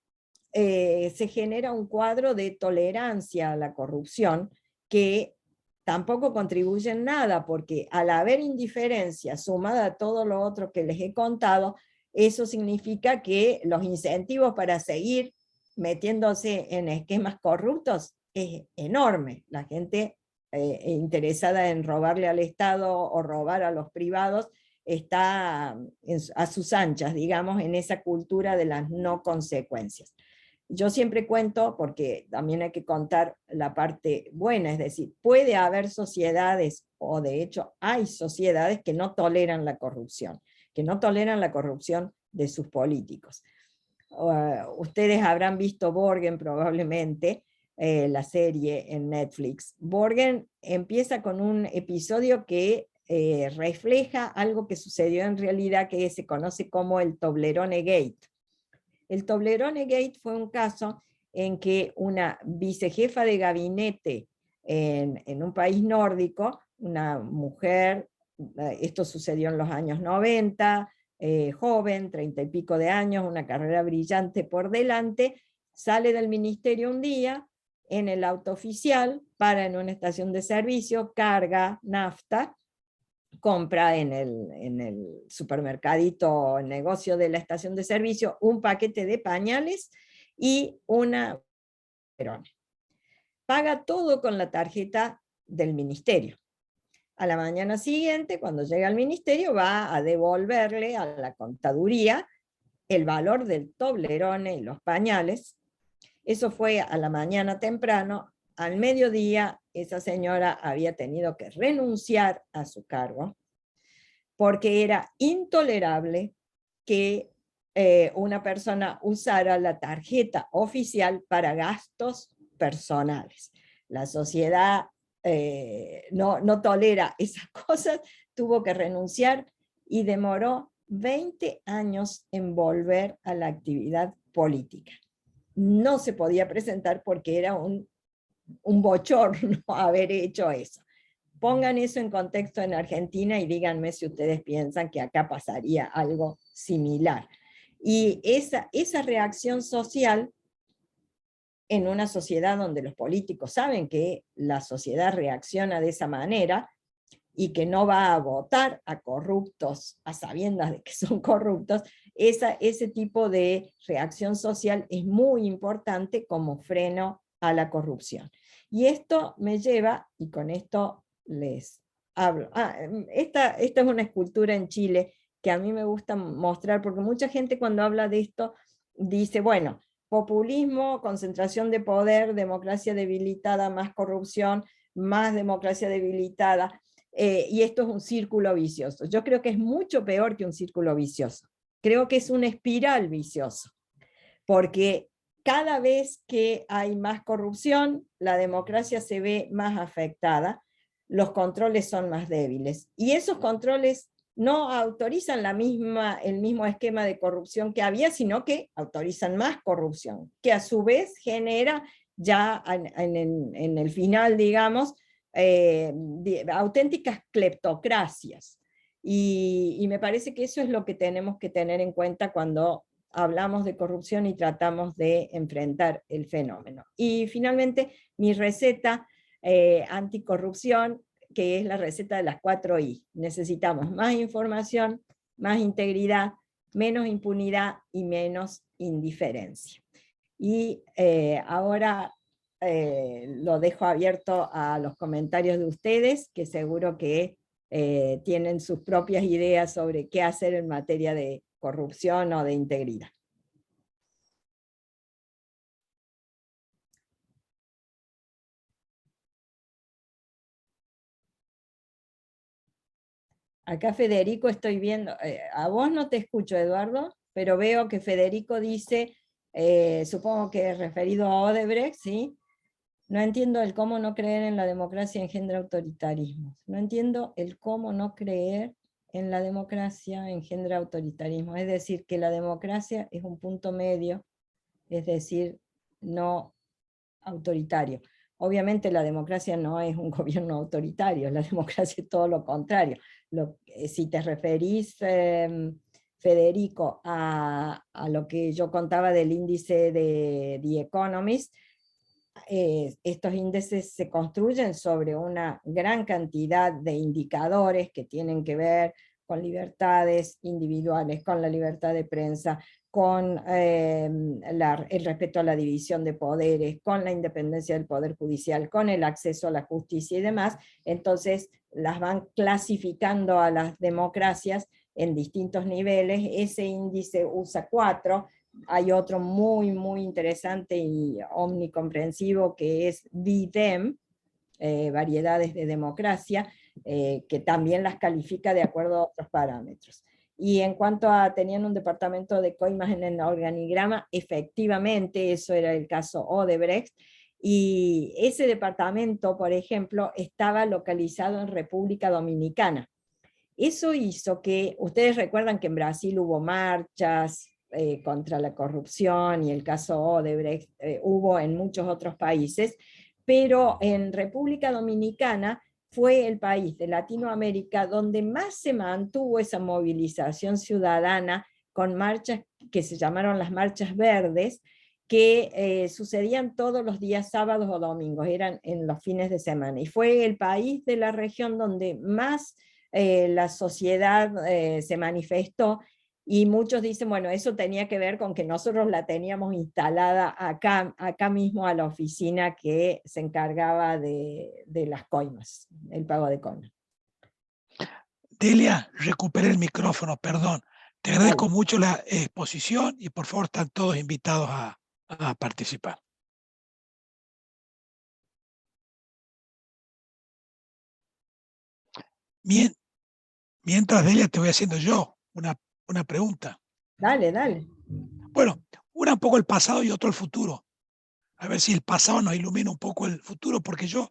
se genera un cuadro de tolerancia a la corrupción que tampoco contribuye en nada, porque al haber indiferencia sumada a todo lo otro que les he contado, eso significa que los incentivos para seguir metiéndose en esquemas corruptos es enorme. La gente interesada en robarle al Estado o robar a los privados está a sus anchas, digamos, en esa cultura de las no consecuencias. yo siempre cuento, porque también hay que contar la parte buena, es decir, puede haber sociedades, o de hecho hay sociedades que no toleran la corrupción, de sus políticos. Ustedes habrán visto Borgen probablemente, la serie en Netflix. Borgen empieza con un episodio que refleja algo que sucedió en realidad, que se conoce como el Toblerone Gate. El Toblerone Gate fue un caso en que una vicejefa de gabinete en un país nórdico, una mujer, esto sucedió en los años 90, joven, 30 y pico de años, una carrera brillante por delante, sale del ministerio un día en el auto oficial, para en una estación de servicio, carga nafta, compra en el supermercadito, el negocio de la estación de servicio, un paquete de pañales y una Toblerone. Paga todo con la tarjeta del ministerio. A la mañana siguiente, cuando llega al ministerio, va a devolverle a la contaduría el valor del Toblerone y los pañales. Eso fue a la mañana temprano. Al mediodía, esa señora había tenido que renunciar a su cargo, porque era intolerable que una persona usara la tarjeta oficial para gastos personales. La sociedad no tolera esas cosas, tuvo que renunciar y demoró 20 años en volver a la actividad política. No se podía presentar porque era un bochorno haber hecho eso. Pongan eso en contexto en Argentina y díganme si ustedes piensan que acá pasaría algo similar. Y esa reacción social en una sociedad donde los políticos saben que la sociedad reacciona de esa manera y que no va a votar a corruptos a sabiendas de que son corruptos, ese tipo de reacción social es muy importante como freno a la corrupción. Y esto me lleva, y con esto les hablo, esta es una escultura en Chile que a mí me gusta mostrar, porque mucha gente cuando habla de esto dice, bueno, populismo, concentración de poder, democracia debilitada, más corrupción, más democracia debilitada, y esto es un círculo vicioso. Yo creo que es mucho peor que un círculo vicioso. Creo que es una espiral viciosa, porque cada vez que hay más corrupción, la democracia se ve más afectada, los controles son más débiles, y esos controles no autorizan el mismo esquema de corrupción que había, sino que autorizan más corrupción, que a su vez genera ya en el final, digamos, auténticas cleptocracias. Y me parece que eso es lo que tenemos que tener en cuenta cuando hablamos de corrupción y tratamos de enfrentar el fenómeno. Y finalmente, mi receta anticorrupción, que es la receta de las 4 I. Necesitamos más información, más integridad, menos impunidad y menos indiferencia. Y ahora lo dejo abierto a los comentarios de ustedes, que seguro que tienen sus propias ideas sobre qué hacer en materia de corrupción o de integridad. Acá Federico estoy viendo, a vos no te escucho, Eduardo, pero veo que Federico dice, supongo que referido a Odebrecht, ¿sí? No entiendo el cómo no creer en la democracia engendra autoritarismo. No entiendo el cómo no creer en la democracia engendra autoritarismo. Es decir, que la democracia es un punto medio, es decir, no autoritario. Obviamente la democracia no es un gobierno autoritario, la democracia es todo lo contrario. Si te referís, Federico, a lo que yo contaba del índice de The Economist, estos índices se construyen sobre una gran cantidad de indicadores que tienen que ver con libertades individuales, con la libertad de prensa, con el respeto a la división de poderes, con la independencia del Poder Judicial, con el acceso a la justicia y demás. Entonces las van clasificando a las democracias en distintos niveles. Ese índice usa 4, hay otro muy, muy interesante y omnicomprensivo que es VDEM, variedades de democracia, que también las califica de acuerdo a otros parámetros. Y en cuanto a, tenían un departamento de coimas en el organigrama, efectivamente, eso era el caso Odebrecht, y ese departamento, por ejemplo, estaba localizado en República Dominicana. Eso hizo que, ustedes recuerdan que en Brasil hubo marchas contra la corrupción y el caso Odebrecht, hubo en muchos otros países, pero en República Dominicana fue el país de Latinoamérica donde más se mantuvo esa movilización ciudadana con marchas que se llamaron las marchas verdes, que sucedían todos los días sábados o domingos, eran en los fines de semana, y fue el país de la región donde más la sociedad se manifestó, y muchos dicen, bueno, eso tenía que ver con que nosotros la teníamos instalada acá mismo a la oficina que se encargaba de las coimas, el pago de coimas. Delia, recuperé el micrófono, perdón. Te agradezco Vale. mucho la exposición y por favor están todos invitados a participar. Mientras, Delia, te voy haciendo yo una pregunta. Dale, dale. Bueno, una un poco el pasado y otro el futuro. A ver si el pasado nos ilumina un poco el futuro, porque yo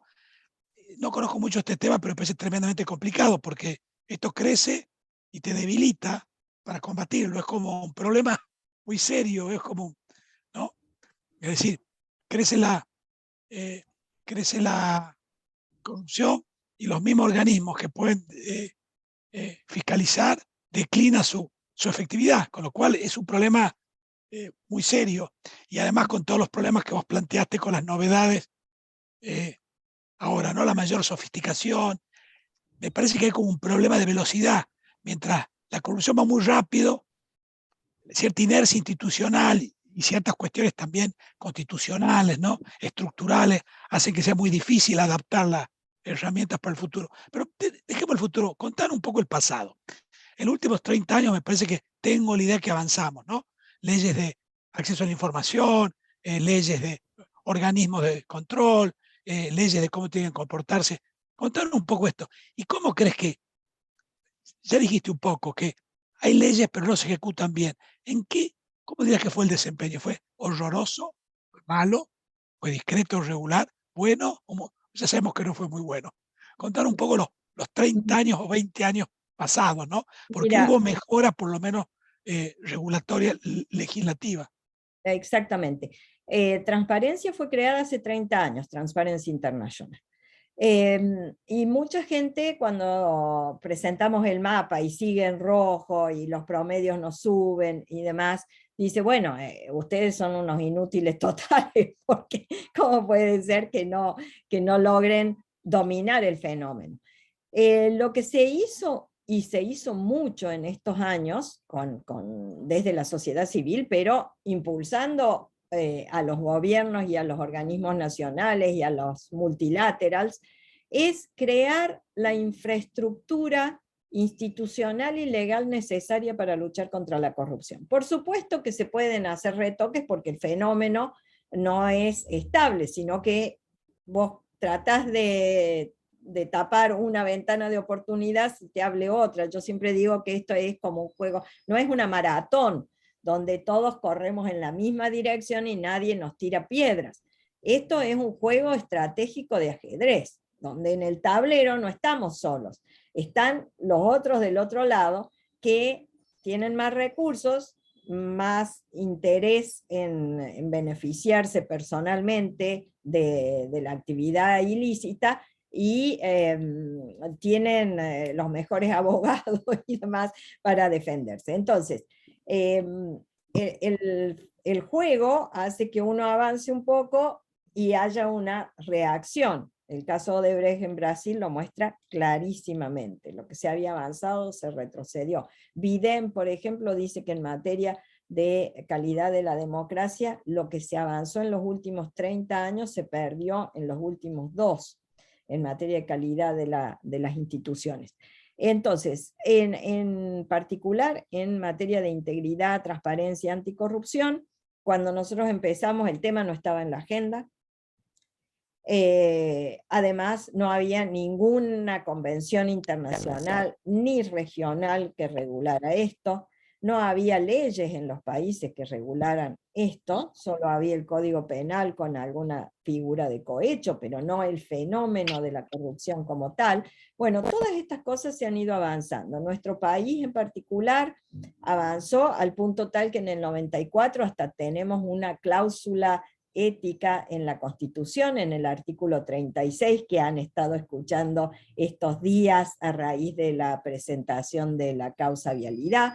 no conozco mucho este tema, pero me parece tremendamente complicado, porque esto crece y te debilita para combatirlo. Es como un problema muy serio, es como, ¿no? Es decir, crece eh, crece la corrupción y los mismos organismos que pueden fiscalizar declina su efectividad, con lo cual es un problema muy serio. Y además con todos los problemas que vos planteaste con las novedades, ahora, ¿no? La mayor sofisticación. Me parece que hay como un problema de velocidad. Mientras la corrupción va muy rápido, cierta inercia institucional y ciertas cuestiones también constitucionales, ¿no? Estructurales, hacen que sea muy difícil adaptar las herramientas para el futuro. Pero dejemos el futuro, contar un poco el pasado. En los últimos 30 años me parece que tengo la idea que avanzamos, ¿no? Leyes de acceso a la información, leyes de organismos de control, leyes de cómo tienen que comportarse. Contanos un poco esto. ¿Y cómo crees que, ya dijiste un poco, que hay leyes pero no se ejecutan bien? ¿En qué, cómo dirías que fue el desempeño? ¿Fue horroroso? ¿Fue malo? ¿Fue discreto, regular? ¿Bueno? Ya sabemos que no fue muy bueno. Contar un poco los 30 años o 20 años pasados, ¿no? Porque Mira, hubo mejora, por lo menos regulatoria, legislativa. exactamente. Transparencia fue creada hace 30 años, Transparency International. Y mucha gente cuando presentamos el mapa y sigue en rojo y los promedios no suben y demás, dice, bueno, ustedes son unos inútiles totales, porque ¿cómo puede ser que no logren dominar el fenómeno? Lo que se hizo, y se hizo mucho en estos años, desde la sociedad civil, pero impulsando a los gobiernos y a los organismos nacionales y a los multilaterals, es crear la infraestructura institucional y legal necesaria para luchar contra la corrupción. Por supuesto que se pueden hacer retoques porque el fenómeno no es estable, sino que vos tratás de tapar una ventana de oportunidad si te hable otra. Yo siempre digo que esto es como un juego, no es una maratón donde todos corremos en la misma dirección y nadie nos tira piedras. Esto es un juego estratégico de ajedrez, donde en el tablero no estamos solos, están los otros del otro lado que tienen más recursos, más interés en beneficiarse personalmente de la actividad ilícita, y tienen los mejores abogados y demás para defenderse. Entonces, el juego hace que uno avance un poco y haya una reacción. El caso de Brecht en Brasil lo muestra clarísimamente. Lo que se había avanzado se retrocedió. Biden, por ejemplo, dice que en materia de calidad de la democracia, lo que se avanzó en los últimos 30 años se perdió en los últimos 2 en materia de calidad de las instituciones. Entonces, en particular, en materia de integridad, transparencia, anticorrupción, cuando nosotros empezamos el tema no estaba en la agenda. Además, no había ninguna convención internacional ni regional que regulara esto. No había leyes en los países que regularan esto, solo había el Código Penal con alguna figura de cohecho, pero no el fenómeno de la corrupción como tal. Bueno, todas estas cosas se han ido avanzando. Nuestro país en particular avanzó al punto tal que en el 94 hasta tenemos una cláusula ética en la Constitución, en el artículo 36, que han estado escuchando estos días a raíz de la presentación de la causa vialidad,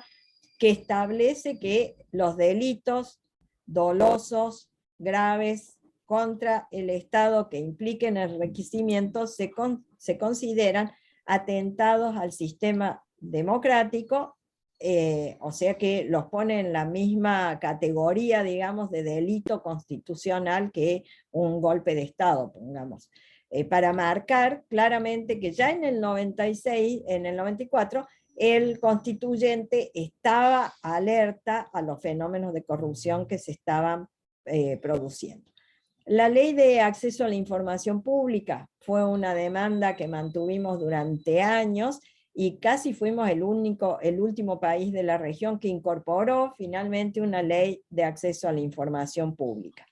que establece que los delitos dolosos, graves, contra el Estado que impliquen el requisimiento se consideran atentados al sistema democrático, o sea que los pone en la misma categoría, digamos, de delito constitucional que un golpe de Estado, pongamos, para marcar claramente que ya en el 96, en el 94, el constituyente estaba alerta a los fenómenos de corrupción que se estaban produciendo. La ley de acceso a la información pública fue una demanda que mantuvimos durante años y casi fuimos el último país de la región que incorporó finalmente una ley de acceso a la información pública.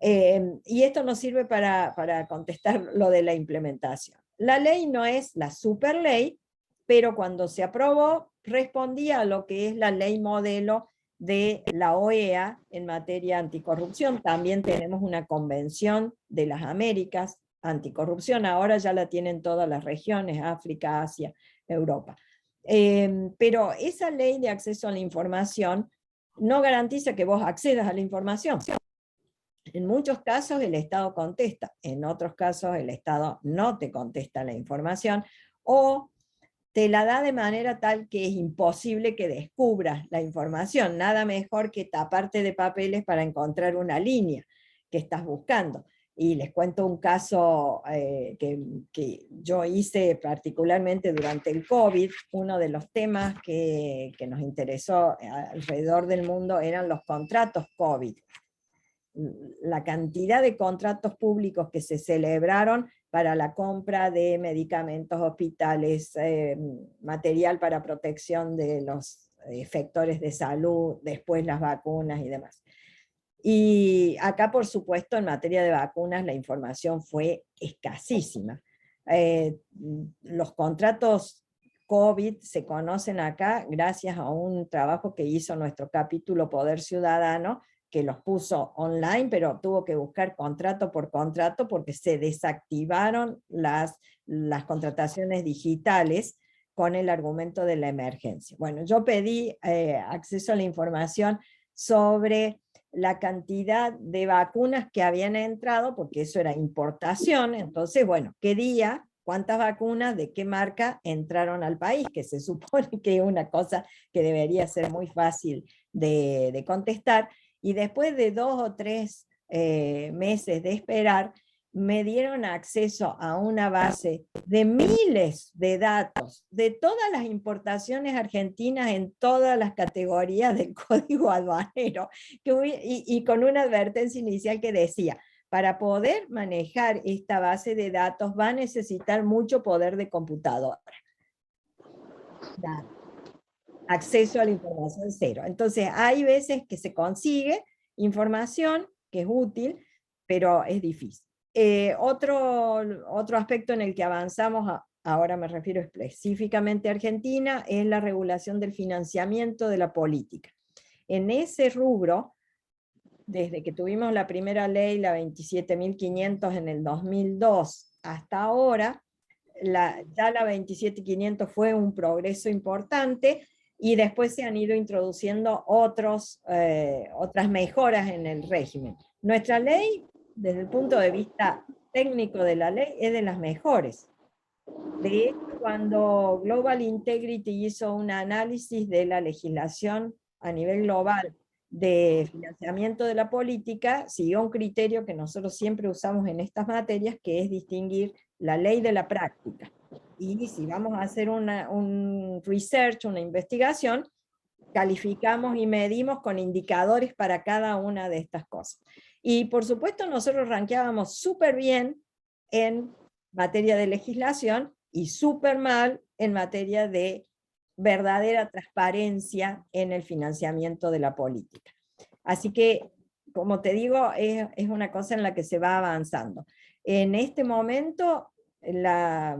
Y esto nos sirve para contestar lo de la implementación. La ley no es la super ley, pero cuando se aprobó respondía a lo que es la ley modelo de la OEA en materia anticorrupción. También tenemos una convención de las Américas anticorrupción, ahora ya la tienen todas las regiones, África, Asia, Europa. Pero esa ley de acceso a la información no garantiza que vos accedas a la información. En muchos casos el Estado contesta, en otros casos el Estado no te contesta la información, o te la da de manera tal que es imposible que descubras la información. Nada mejor que taparte de papeles para encontrar una línea que estás buscando. Y les cuento un caso que yo hice particularmente durante el COVID. Uno de los temas que nos interesó alrededor del mundo eran los contratos COVID. La cantidad de contratos públicos que se celebraron para la compra de medicamentos, hospitales, material para protección de los efectores de salud, después las vacunas y demás. Y acá, por supuesto, en materia de vacunas, la información fue escasísima. Los contratos COVID se conocen acá gracias a un trabajo que hizo nuestro capítulo Poder Ciudadano, que los puso online, pero tuvo que buscar contrato por contrato porque se desactivaron las contrataciones digitales con el argumento de la emergencia. Bueno, yo pedí acceso a la información sobre la cantidad de vacunas que habían entrado, porque eso era importación. Entonces, bueno, ¿qué día, cuántas vacunas, de qué marca entraron al país? Que se supone que es una cosa que debería ser muy fácil de contestar. Y después de 2 o 3 meses de esperar, me dieron acceso a una base de miles de datos de todas las importaciones argentinas en todas las categorías del código aduanero, y con una advertencia inicial que decía: para poder manejar esta base de datos va a necesitar mucho poder de computadora. Acceso a la información cero. Entonces hay veces que se consigue información que es útil, pero es difícil. Otro aspecto en el que avanzamos, ahora me refiero específicamente a Argentina, es la regulación del financiamiento de la política. En ese rubro, desde que tuvimos la primera ley, la 27.500 en el 2002, hasta ahora, ya la 27.500 fue un progreso importante, y después se han ido introduciendo otras mejoras en el régimen. Nuestra ley, desde el punto de vista técnico de la ley, es de las mejores. De hecho, cuando Global Integrity hizo un análisis de la legislación a nivel global de financiamiento de la política, siguió un criterio que nosotros siempre usamos en estas materias, que es distinguir la ley de la práctica. y si vamos a hacer un research, una investigación, calificamos y medimos con indicadores para cada una de estas cosas. Y por supuesto nosotros rankeábamos súper bien en materia de legislación y súper mal en materia de verdadera transparencia en el financiamiento de la política. Así que, como te digo, es una cosa en la que se va avanzando. En este momento, la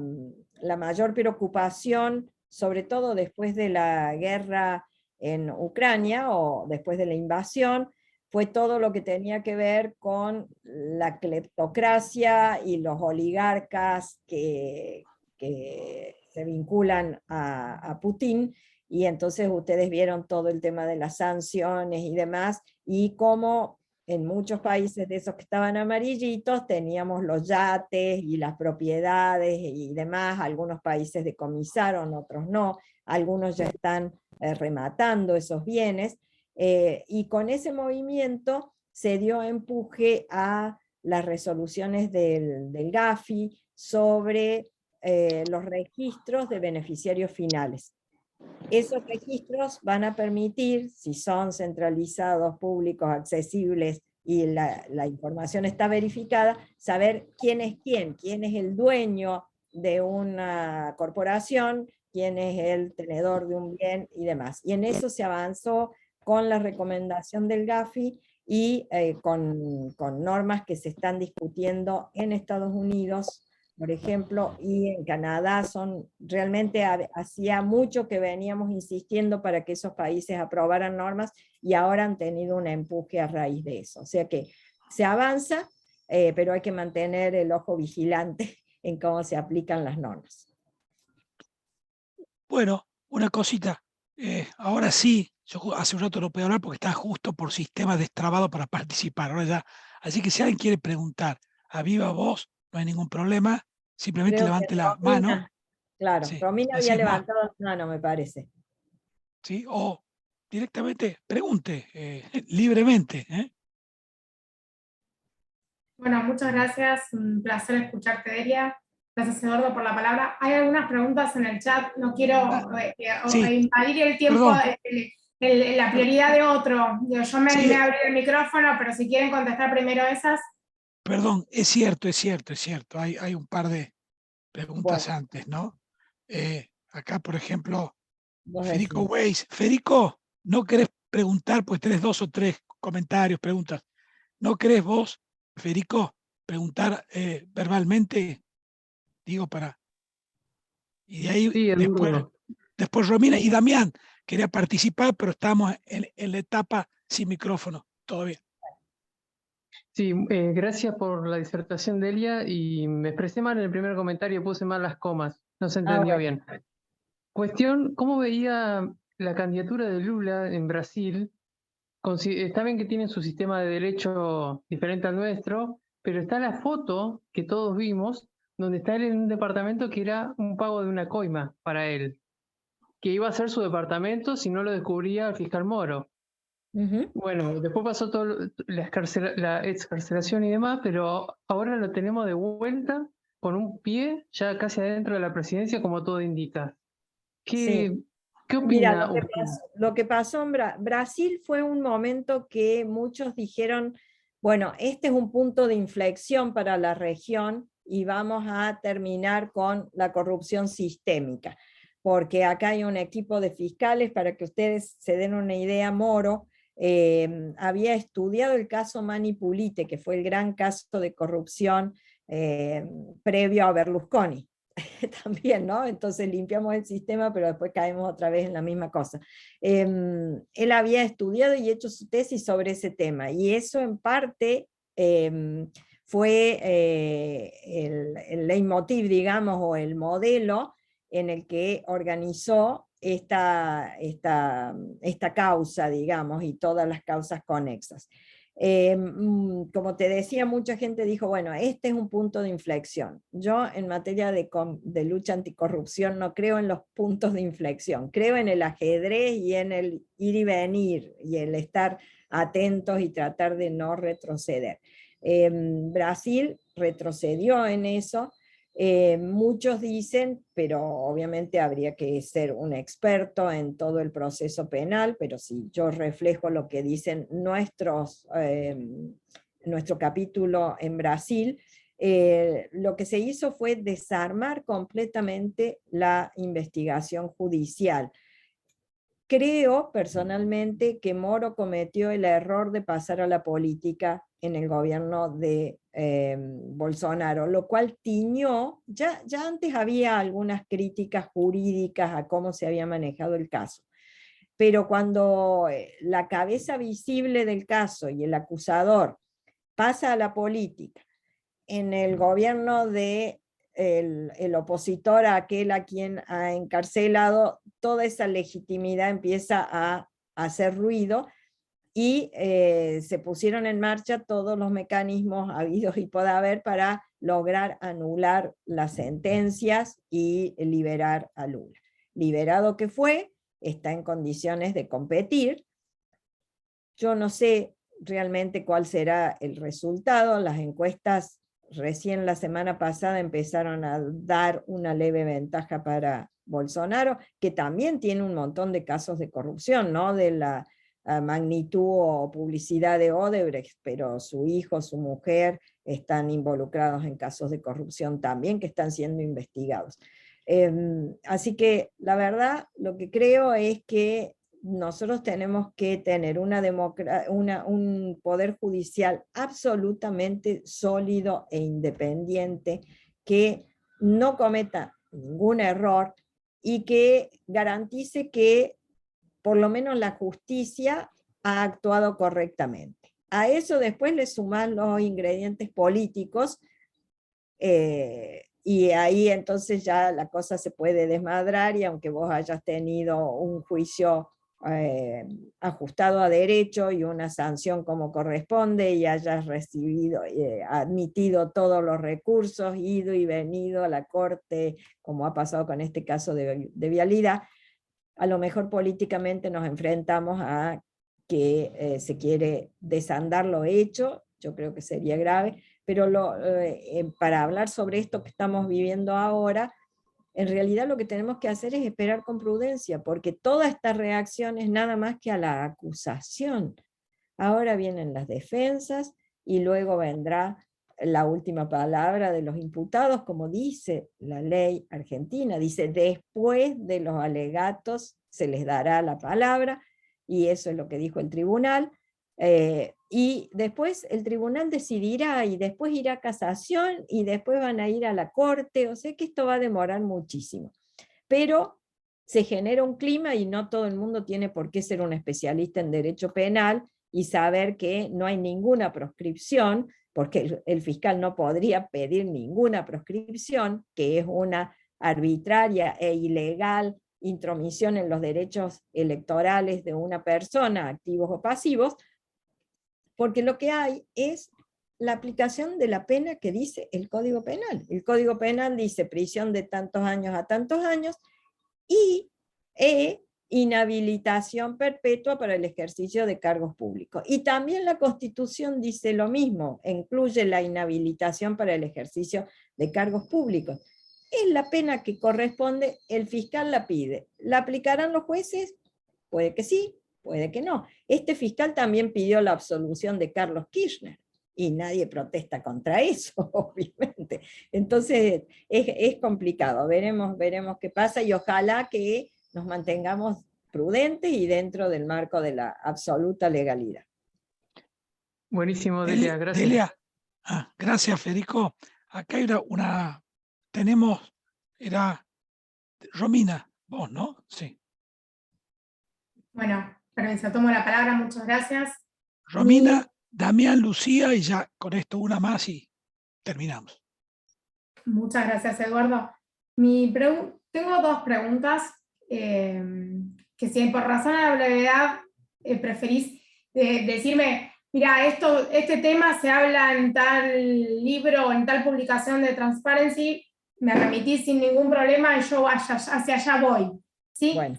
mayor preocupación, sobre todo después de la guerra en Ucrania o después de la invasión, fue todo lo que tenía que ver con la cleptocracia y los oligarcas que se vinculan a Putin, y entonces ustedes vieron todo el tema de las sanciones y demás, y cómo en muchos países de esos que estaban amarillitos teníamos los yates y las propiedades y demás, algunos países decomisaron, otros no, algunos ya están rematando esos bienes, y con ese movimiento se dio empuje a las resoluciones del Gafi sobre los registros de beneficiarios finales. Esos registros van a permitir, si son centralizados, públicos, accesibles y la información está verificada, saber quién es el dueño de una corporación, quién es el tenedor de un bien y demás. Y en eso se avanzó con la recomendación del Gafi y con normas que se están discutiendo en Estados Unidos, por ejemplo, y en Canadá. Realmente hacía mucho que veníamos insistiendo para que esos países aprobaran normas y ahora han tenido un empuje a raíz de eso. O sea que se avanza, pero hay que mantener el ojo vigilante en cómo se aplican las normas. Bueno, una cosita. Ahora sí, yo hace un rato no puedo hablar porque estaba justo por sistema destrabado para participar. Ahora ya. Así que si alguien quiere preguntar a viva voz, no hay ningún problema. Simplemente Creo que levante la mano. Romina, claro, Sí, Romina había decís más. levantado la mano, me parece. ¿Sí? O directamente pregunte libremente. Bueno, muchas gracias, un placer escucharte, Delia. Gracias, Eduardo, por la palabra. Hay algunas preguntas en el chat, no quiero Ah, sí, invadir el tiempo, perdón. la prioridad de otro. Yo me Sí, animé a abrir el micrófono, pero si quieren contestar primero esas. perdón, es cierto, es cierto, es cierto. Hay un par de preguntas Bueno, antes, ¿no? Acá, por ejemplo, vos Federico decís. Weiss. Federico, ¿no querés preguntar? Pues tenés 2 o 3 comentarios, preguntas. ¿No querés vos, Federico, preguntar verbalmente? Digo, para... Y de ahí Sí, Eduardo. después Romina y Damián quería participar, pero estamos en la etapa sin micrófono todavía. Sí, gracias por la disertación de Elia y me expresé mal en el primer comentario, puse mal las comas, no se entendió Bueno, bien. Cuestión, ¿cómo veía la candidatura de Lula en Brasil? Está bien que tienen su sistema de derecho diferente al nuestro, pero está la foto que todos vimos, donde está él en un departamento que era un pago de una coima para él, que iba a ser su departamento si no lo descubría el fiscal Moro. Bueno, después pasó todo la excarcelación y demás, pero ahora lo tenemos de vuelta con un pie ya casi adentro de la presidencia, como todo indica. sí. ¿Qué Mira, opina usted? lo que pasó en Brasil fue un momento que muchos dijeron, bueno, este es un punto de inflexión para la región y vamos a terminar con la corrupción sistémica, porque acá hay un equipo de fiscales, para que ustedes se den una idea. Moro había estudiado el caso Manipulite, que fue el gran caso de corrupción previo a Berlusconi. También, ¿no? Entonces limpiamos el sistema, pero después caemos otra vez en la misma cosa. Él había estudiado y hecho su tesis sobre ese tema, y eso en parte fue el leitmotiv, digamos, o el modelo en el que organizó esta causa, digamos, y todas las causas conexas. Como te decía, mucha gente dijo, bueno, este es un punto de inflexión. Yo en materia de lucha anticorrupción no creo en los puntos de inflexión, creo en el ajedrez y en el ir y venir y el estar atentos y tratar de no retroceder. Brasil retrocedió en eso, Muchos dicen, pero obviamente habría que ser un experto en todo el proceso penal, pero si yo reflejo lo que dicen nuestro capítulo en Brasil, lo que se hizo fue desarmar completamente la investigación judicial. Creo personalmente que Moro cometió el error de pasar a la política en el gobierno de Bolsonaro, lo cual tiñó, ya antes había algunas críticas jurídicas a cómo se había manejado el caso, pero cuando la cabeza visible del caso y el acusador pasa a la política, en el gobierno de el opositor a aquel a quien ha encarcelado, toda esa legitimidad empieza a hacer ruido y se pusieron en marcha todos los mecanismos habidos y por haber para lograr anular las sentencias y liberar a Lula. Liberado que fue, está en condiciones de competir. Yo no sé realmente cuál será el resultado. Las encuestas recién la semana pasada empezaron a dar una leve ventaja para Bolsonaro, que también tiene un montón de casos de corrupción, no de la magnitud o publicidad de Odebrecht, pero su hijo, su mujer están involucrados en casos de corrupción también que están siendo investigados. Así que la verdad lo que creo es que nosotros tenemos que tener un poder judicial absolutamente sólido e independiente, que no cometa ningún error y que garantice que por lo menos la justicia ha actuado correctamente. A eso después le suman los ingredientes políticos, y ahí entonces ya la cosa se puede desmadrar, y aunque vos hayas tenido un juicio ajustado a derecho y una sanción como corresponde, y hayas recibido, admitido todos los recursos, ido y venido a la corte, como ha pasado con este caso de Vialidad, a lo mejor políticamente nos enfrentamos a que se quiere desandar lo hecho. Yo creo que sería grave, pero para hablar sobre esto que estamos viviendo ahora, en realidad lo que tenemos que hacer es esperar con prudencia, porque toda esta reacción es nada más que a la acusación. Ahora vienen las defensas y luego vendrá la última palabra de los imputados, como dice la ley argentina, dice después de los alegatos se les dará la palabra, y eso es lo que dijo el tribunal, y después el tribunal decidirá, y después irá a casación, y después van a ir a la corte. O sea que esto va a demorar muchísimo, pero se genera un clima, y no todo el mundo tiene por qué ser un especialista en derecho penal y saber que no hay ninguna proscripción, porque el fiscal no podría pedir ninguna proscripción, que es una arbitraria e ilegal intromisión en los derechos electorales de una persona, activos o pasivos, porque lo que hay es la aplicación de la pena que dice el Código Penal. El Código Penal dice prisión de tantos años a tantos años y inhabilitación perpetua para el ejercicio de cargos públicos. Y también la Constitución dice lo mismo, incluye la inhabilitación para el ejercicio de cargos públicos. Es la pena que corresponde, el fiscal la pide. ¿La aplicarán los jueces? Puede que sí, puede que no. Este fiscal también pidió la absolución de Carlos Kirchner, y nadie protesta contra eso, obviamente. Entonces es complicado, veremos qué pasa, y ojalá que nos mantengamos prudentes y dentro del marco de la absoluta legalidad. Buenísimo, Delia, gracias. Delia, gracias, Federico. Acá hay era Romina, vos, ¿no? Sí. Bueno, permiso, tomo la palabra, muchas gracias. Romina, Damián, Lucía, y ya con esto una más y terminamos. Muchas gracias, Eduardo. Tengo dos preguntas, que si por razón de la brevedad preferís decirme, mira, este tema se habla en tal libro o en tal publicación de Transparency, me remitís sin ningún problema y yo hacia allá voy. ¿Sí? Bueno.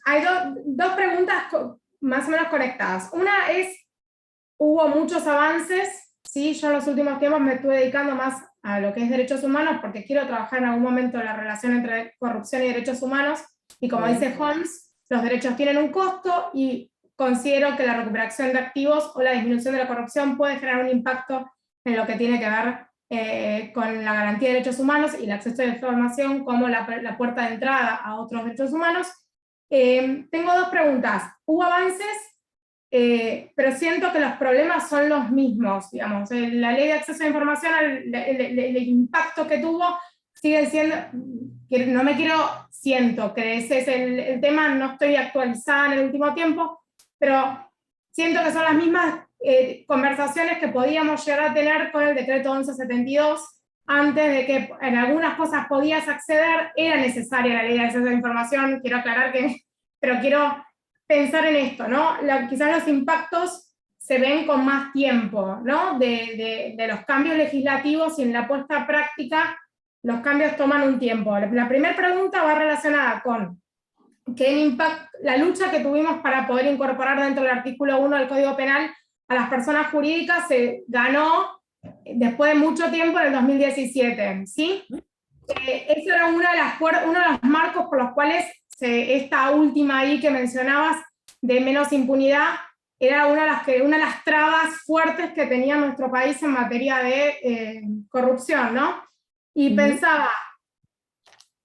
Hay dos preguntas más o menos conectadas. Una es, hubo muchos avances, ¿sí? Yo en los últimos tiempos me estuve dedicando más a lo que es derechos humanos, porque quiero trabajar en algún momento en la relación entre corrupción y derechos humanos, y como dice Holmes, los derechos tienen un costo, y considero que la recuperación de activos o la disminución de la corrupción puede generar un impacto en lo que tiene que ver con la garantía de derechos humanos y el acceso a la información como la puerta de entrada a otros derechos humanos. Tengo dos preguntas. ¿Hubo avances? Pero siento que los problemas son los mismos, digamos. La ley de acceso a la información, el impacto que tuvo, sigue siendo, no me quiero, siento que ese es el tema, no estoy actualizada en el último tiempo, pero siento que son las mismas conversaciones que podíamos llegar a tener con el decreto 1172, antes de que en algunas cosas podías acceder, era necesaria la ley de acceso a la información, quiero aclarar pero quiero pensar en esto, ¿no? Quizás los impactos se ven con más tiempo, ¿no? De los cambios legislativos, y en la puesta a práctica los cambios toman un tiempo. La primera pregunta va relacionada con la lucha que tuvimos para poder incorporar dentro del artículo 1 del Código Penal a las personas jurídicas, se ganó después de mucho tiempo en el 2017, ¿sí? Eso era uno de los marcos por los cuales esta última ahí que mencionabas, de menos impunidad, era una de las trabas fuertes que tenía nuestro país en materia de corrupción, ¿no? Y pensaba,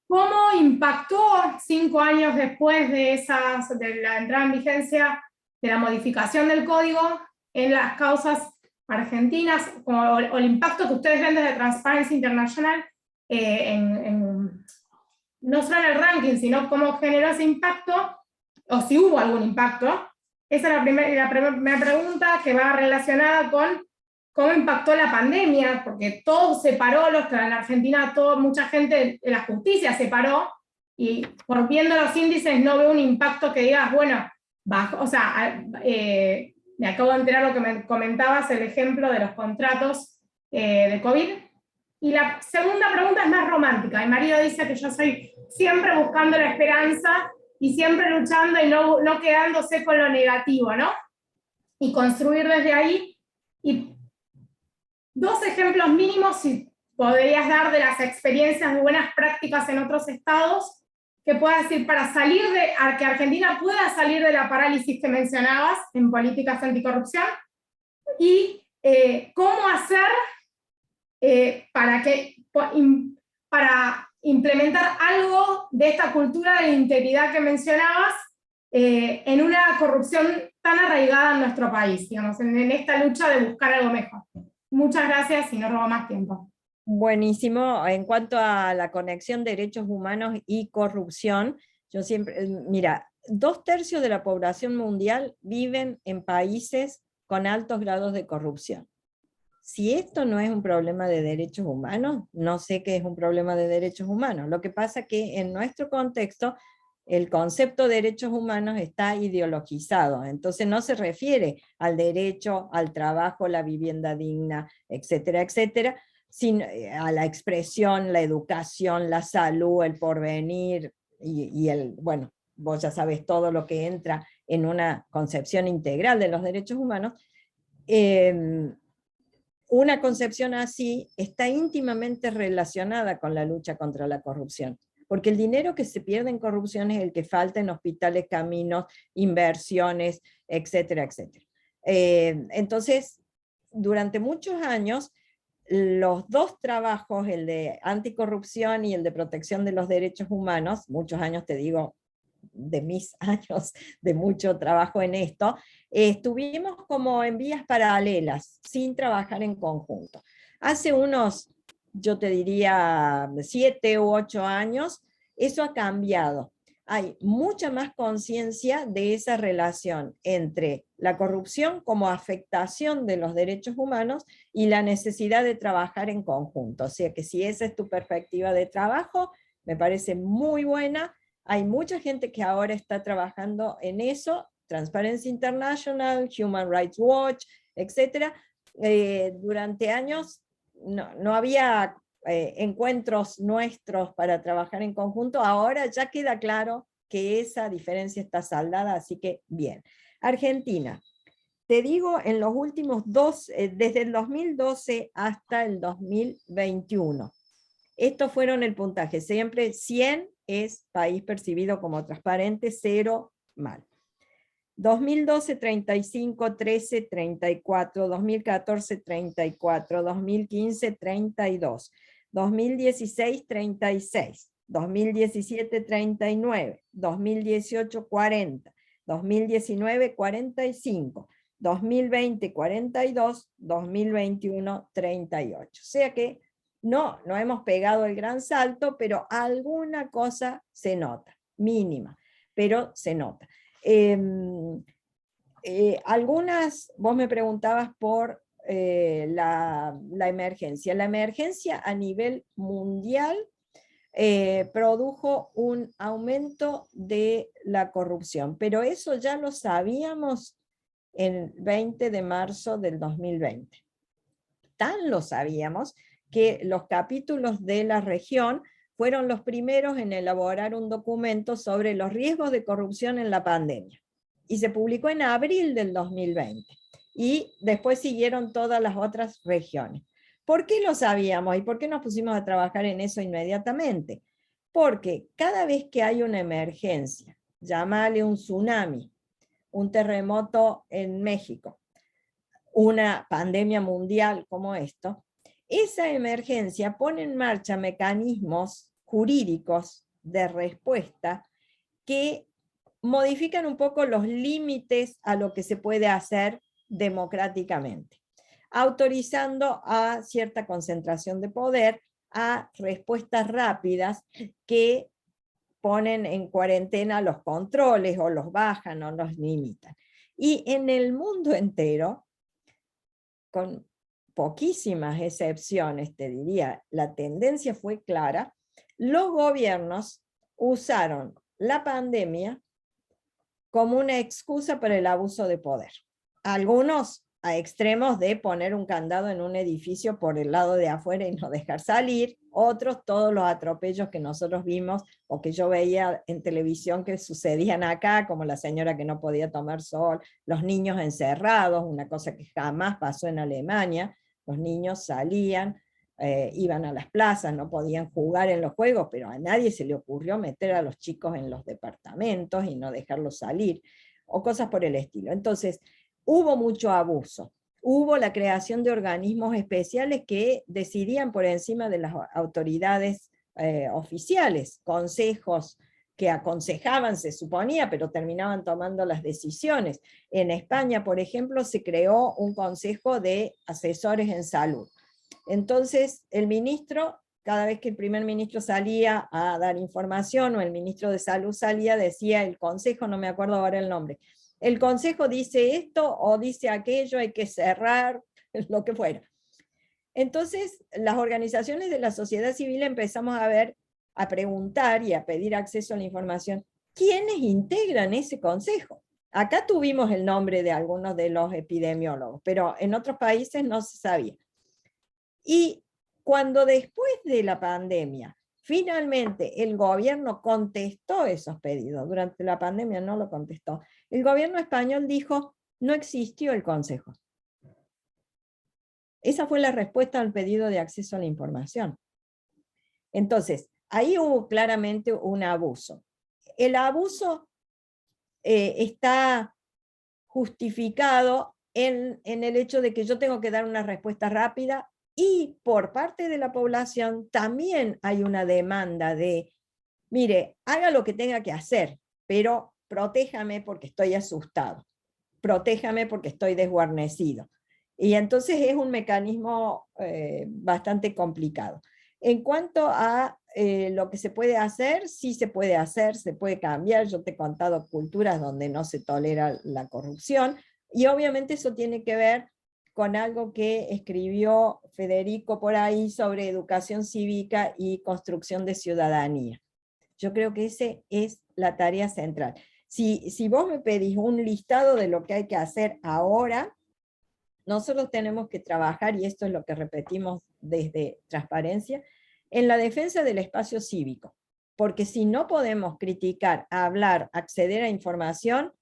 ¿cómo impactó 5 años después de la entrada en vigencia de la modificación del código en las causas argentinas, o el impacto que ustedes ven desde Transparency International, no solo en el ranking, sino cómo generó ese impacto, o si hubo algún impacto? Esa es la primera pregunta, que va relacionada con cómo impactó la pandemia, porque todo se paró, en Argentina mucha gente de la justicia se paró, y por viendo los índices no veo un impacto que digas, bueno, bajo, o sea, me acabo de enterar lo que me comentabas, el ejemplo de los contratos de COVID. Y la segunda pregunta es más romántica. Mi marido dice que yo soy siempre buscando la esperanza y siempre luchando y no quedándose con lo negativo, ¿no? Y construir desde ahí. Y 2 ejemplos mínimos, si podrías dar, de las experiencias de buenas prácticas en otros estados, que puedas decir para que Argentina pueda salir de la parálisis que mencionabas en políticas anticorrupción, y cómo hacer para implementar algo de esta cultura de integridad que mencionabas en una corrupción tan arraigada en nuestro país, digamos, en esta lucha de buscar algo mejor. Muchas gracias y no robo más tiempo. Buenísimo. En cuanto a la conexión de derechos humanos y corrupción, yo siempre, mira, 2/3 de la población mundial viven en países con altos grados de corrupción. Si esto no es un problema de derechos humanos, no sé qué es un problema de derechos humanos. Lo que pasa es que en nuestro contexto el concepto de derechos humanos está ideologizado, entonces no se refiere al derecho al trabajo, la vivienda digna, etcétera, etcétera, sino a la expresión, la educación, la salud, el porvenir, bueno, vos ya sabes todo lo que entra en una concepción integral de los derechos humanos. Una concepción así está íntimamente relacionada con la lucha contra la corrupción, porque el dinero que se pierde en corrupción es el que falta en hospitales, caminos, inversiones, etcétera, etcétera. Entonces, durante muchos años, los 2 trabajos, el de anticorrupción y el de protección de los derechos humanos, muchos años, te digo, de mis años de mucho trabajo en esto, estuvimos como en vías paralelas, sin trabajar en conjunto. Hace unos, yo te diría, 7 u 8 años, eso ha cambiado. Hay mucha más conciencia de esa relación entre la corrupción como afectación de los derechos humanos y la necesidad de trabajar en conjunto. O sea que si esa es tu perspectiva de trabajo, me parece muy buena. Hay mucha gente que ahora está trabajando en eso, Transparency International, Human Rights Watch, etc. Durante años no había encuentros nuestros para trabajar en conjunto, ahora ya queda claro que esa diferencia está saldada, así que bien. Argentina. te digo, en los últimos desde el 2012 hasta el 2021. Estos fueron el puntaje. Siempre 100 es país percibido como transparente, 0 mal. 2012, 35, 13, 34, 2014, 34, 2015, 32, 2016, 36, 2017, 39, 2018, 40, 2019, 45, 2020, 42, 2021, 38. O sea que no hemos pegado el gran salto, pero alguna cosa se nota, mínima, pero se nota. Algunas, vos me preguntabas por la emergencia. La emergencia a nivel mundial produjo un aumento de la corrupción, pero eso ya lo sabíamos el 20 de marzo del 2020. Tan lo sabíamos que los capítulos de la región fueron los primeros en elaborar un documento sobre los riesgos de corrupción en la pandemia. Y se publicó en abril del 2020. Y después siguieron todas las otras regiones. ¿Por qué lo sabíamos y por qué nos pusimos a trabajar en eso inmediatamente? Porque cada vez que hay una emergencia, llámale un tsunami, un terremoto en México, una pandemia mundial como esto, esa emergencia pone en marcha mecanismos jurídicos de respuesta que modifican un poco los límites a lo que se puede hacer democráticamente, autorizando a cierta concentración de poder, a respuestas rápidas que ponen en cuarentena los controles o los bajan o los limitan. Y en el mundo entero, con poquísimas excepciones, te diría, la tendencia fue clara, los gobiernos usaron la pandemia como una excusa para el abuso de poder. Algunos a extremos de poner un candado en un edificio por el lado de afuera y no dejar salir, otros todos los atropellos que nosotros vimos o que yo veía en televisión que sucedían acá, como la señora que no podía tomar sol, los niños encerrados, una cosa que jamás pasó en Alemania, los niños salían, iban a las plazas, no podían jugar en los juegos, pero a nadie se le ocurrió meter a los chicos en los departamentos y no dejarlos salir, o cosas por el estilo. Entonces, hubo mucho abuso, hubo la creación de organismos especiales que decidían por encima de las autoridades oficiales, consejos que aconsejaban, se suponía, pero terminaban tomando las decisiones. En España, por ejemplo, se creó un consejo de asesores en salud. Entonces, el ministro, cada vez que el primer ministro salía a dar información, o el ministro de salud salía, decía el consejo, no me acuerdo ahora el nombre, el consejo dice esto o dice aquello, hay que cerrar, lo que fuera. Entonces, las organizaciones de la sociedad civil empezamos a ver, a preguntar y a pedir acceso a la información, ¿quiénes integran ese consejo? Acá tuvimos el nombre de algunos de los epidemiólogos, pero en otros países no se sabía. Y cuando después de la pandemia, finalmente el gobierno contestó esos pedidos, durante la pandemia no lo contestó, el gobierno español dijo, no existió el consejo. Esa fue la respuesta al pedido de acceso a la información. Entonces, ahí hubo claramente un abuso. El abuso está justificado en el hecho de que yo tengo que dar una respuesta rápida, y por parte de la población también hay una demanda de, mire, haga lo que tenga que hacer, pero protéjame porque estoy asustado, protéjame porque estoy desguarnecido. Y entonces es un mecanismo bastante complicado. En cuanto a lo que se puede hacer, sí se puede hacer, se puede cambiar. Yo te he contado culturas donde no se tolera la corrupción, y obviamente eso tiene que ver con algo que escribió Federico por ahí sobre educación cívica y construcción de ciudadanía. Yo creo que esa es la tarea central. Si vos me pedís un listado de lo que hay que hacer ahora, nosotros tenemos que trabajar, y esto es lo que repetimos desde Transparencia, en la defensa del espacio cívico. Porque si no podemos criticar, hablar, acceder a información,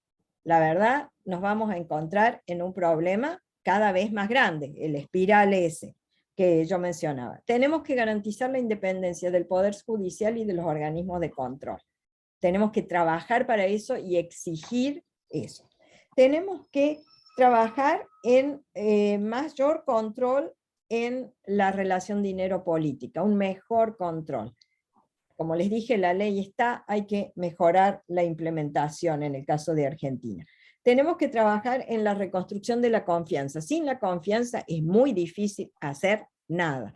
la verdad nos vamos a encontrar en un problema cada vez más grande, el espiral ese que yo mencionaba. Tenemos que garantizar la independencia del Poder Judicial y de los organismos de control. Tenemos que trabajar para eso y exigir eso. Tenemos que trabajar en mayor control en la relación dinero-política, un mejor control. Como les dije, la ley está, hay que mejorar la implementación en el caso de Argentina. Tenemos que trabajar en la reconstrucción de la confianza. Sin la confianza es muy difícil hacer nada,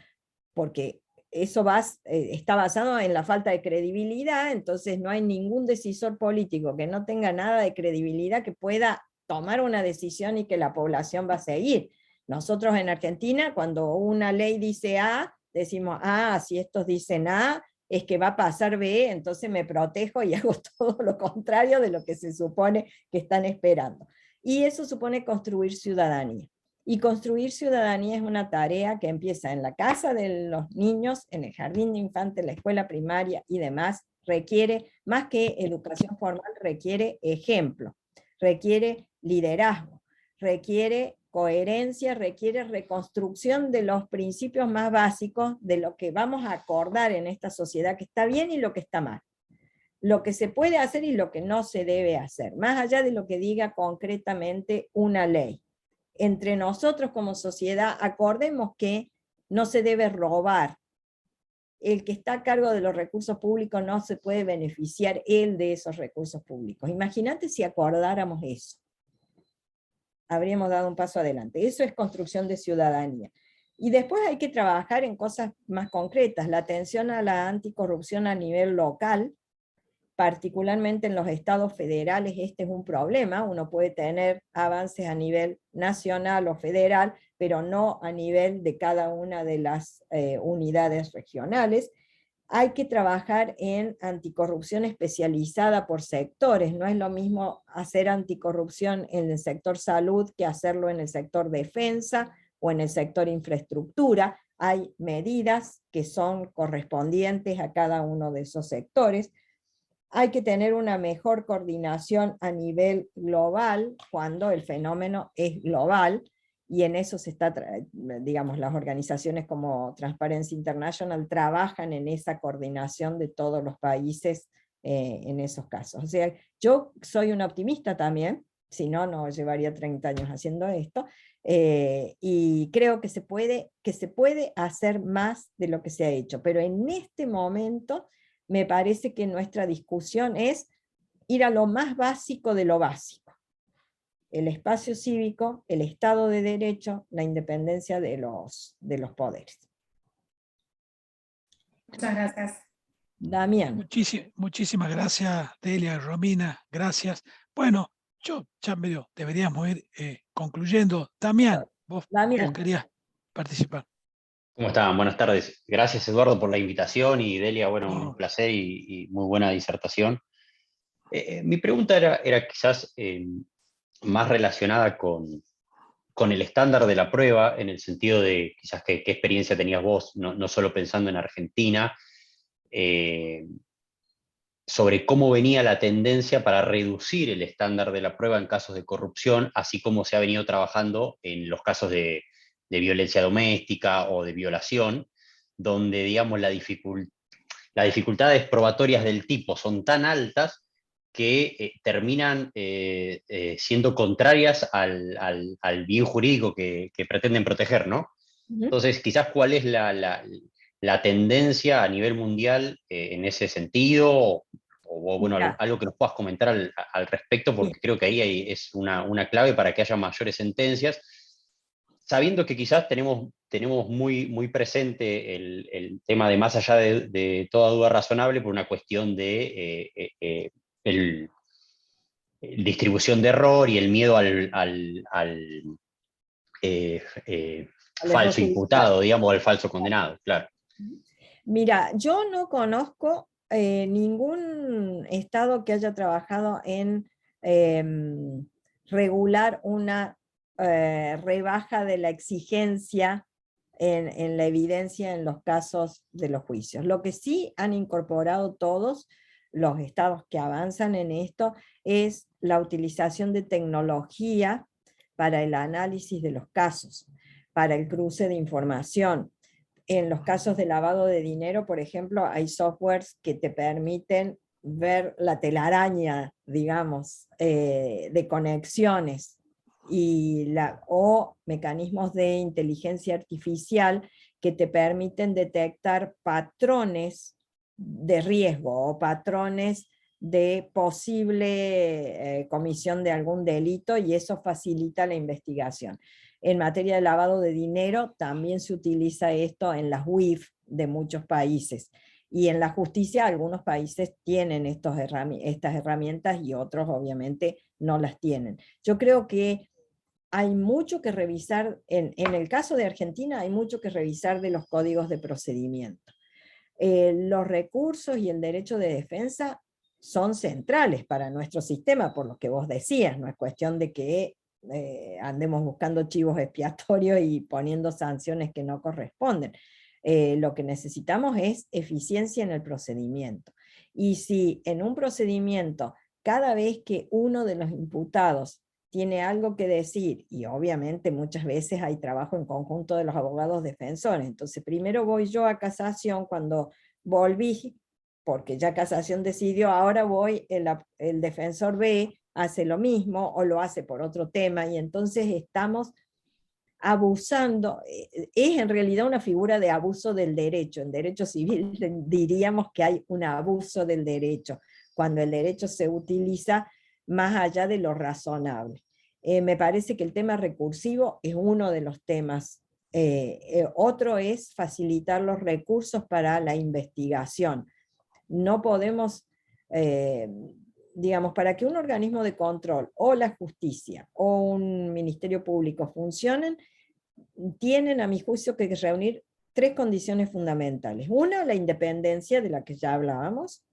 porque eso está basado en la falta de credibilidad, entonces no hay ningún decisor político que no tenga nada de credibilidad que pueda tomar una decisión y que la población va a seguir. Nosotros en Argentina, cuando una ley dice A, decimos, si estos dicen A, es que va a pasar B, entonces me protejo y hago todo lo contrario de lo que se supone que están esperando. Y eso supone construir ciudadanía. Y construir ciudadanía es una tarea que empieza en la casa de los niños, en el jardín de infantes, la escuela primaria y demás. Requiere, más que educación formal, requiere ejemplo, requiere liderazgo, requiere coherencia, requiere reconstrucción de los principios más básicos de lo que vamos a acordar en esta sociedad que está bien y lo que está mal. Lo que se puede hacer y lo que no se debe hacer, más allá de lo que diga concretamente una ley. Entre nosotros como sociedad acordemos que no se debe robar. El que está a cargo de los recursos públicos no se puede beneficiar él de esos recursos públicos. Imagínate si acordáramos eso. Habríamos dado un paso adelante. Eso es construcción de ciudadanía. Y después hay que trabajar en cosas más concretas, la atención a la anticorrupción a nivel local, particularmente en los estados federales. Este es un problema. Uno puede tener avances a nivel nacional o federal, pero no a nivel de cada una de las unidades regionales. Hay que trabajar en anticorrupción especializada por sectores. No es lo mismo hacer anticorrupción en el sector salud que hacerlo en el sector defensa o en el sector infraestructura. Hay medidas que son correspondientes a cada uno de esos sectores. Hay que tener una mejor coordinación a nivel global cuando el fenómeno es global, y en eso se está, digamos, las organizaciones como Transparency International trabajan en esa coordinación de todos los países en esos casos. O sea, yo soy una optimista también, si no, no llevaría 30 años haciendo esto, y creo que se puede hacer más de lo que se ha hecho, pero en este momento me parece que nuestra discusión es ir a lo más básico de lo básico. El espacio cívico, el Estado de Derecho, la independencia de los poderes. Muchas gracias. Damián. Muchísimas gracias, Delia, Romina, gracias. Bueno, yo ya medio deberíamos ir concluyendo. Damián, vos querías participar. ¿Cómo están? Buenas tardes. Gracias, Eduardo, por la invitación, y Delia, bueno, un placer y muy buena disertación. Mi pregunta era quizás más relacionada con el estándar de la prueba, en el sentido de quizás qué experiencia tenías vos, no solo pensando en Argentina, sobre cómo venía la tendencia para reducir el estándar de la prueba en casos de corrupción, así como se ha venido trabajando en los casos de violencia doméstica o de violación, donde, digamos, las dificultades probatorias del tipo son tan altas que terminan siendo contrarias al bien jurídico que pretenden proteger, ¿no? Entonces, quizás cuál es la tendencia a nivel mundial en ese sentido, o bueno, algo que nos puedas comentar al respecto, porque creo que ahí es una clave para que haya mayores sentencias, sabiendo que quizás tenemos muy presente el tema de más allá de toda duda razonable, por una cuestión de distribución de error y el miedo al falso imputado, digamos, al falso condenado, claro. Mira, yo no conozco ningún estado que haya trabajado en regular una rebaja de la exigencia en la evidencia en los casos de los juicios. Lo que sí han incorporado todos los estados que avanzan en esto, es la utilización de tecnología para el análisis de los casos, para el cruce de información. En los casos de lavado de dinero, por ejemplo, hay softwares que te permiten ver la telaraña, digamos, de conexiones, o mecanismos de inteligencia artificial que te permiten detectar patrones de riesgo o patrones de posible comisión de algún delito, y eso facilita la investigación. En materia de lavado de dinero también se utiliza esto en las UIF de muchos países, y en la justicia algunos países tienen estas herramientas y otros obviamente no las tienen. Yo creo que hay mucho que revisar, en el caso de Argentina hay mucho que revisar de los códigos de procedimiento. Los recursos y el derecho de defensa son centrales para nuestro sistema, por lo que vos decías, no es cuestión de que andemos buscando chivos expiatorios y poniendo sanciones que no corresponden. Lo que necesitamos es eficiencia en el procedimiento. Y si en un procedimiento, cada vez que uno de los imputados tiene algo que decir, y obviamente muchas veces hay trabajo en conjunto de los abogados defensores, entonces primero voy yo a casación, cuando volví, porque ya casación decidió, ahora voy, el defensor B hace lo mismo, o lo hace por otro tema, y entonces estamos abusando, es en realidad una figura de abuso del derecho. En derecho civil diríamos que hay un abuso del derecho, cuando el derecho se utiliza más allá de lo razonable. Me parece que el tema recursivo es uno de los temas. Otro es facilitar los recursos para la investigación. No podemos, digamos, para que un organismo de control, o la justicia, o un ministerio público funcionen, tienen a mi juicio que reunir 3 condiciones fundamentales. Una, la independencia de la que ya hablábamos.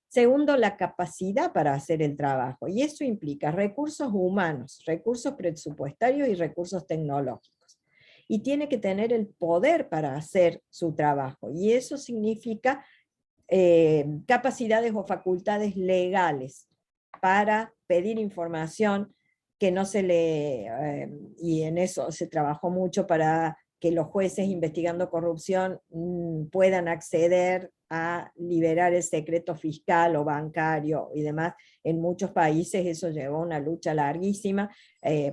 Segundo, la capacidad para hacer el trabajo, y eso implica recursos humanos, recursos presupuestarios y recursos tecnológicos. Y tiene que tener el poder para hacer su trabajo, y eso significa capacidades o facultades legales para pedir información que no se le... y en eso se trabajó mucho para que los jueces investigando corrupción puedan acceder a liberar el secreto fiscal o bancario y demás. En muchos países eso llevó una lucha larguísima,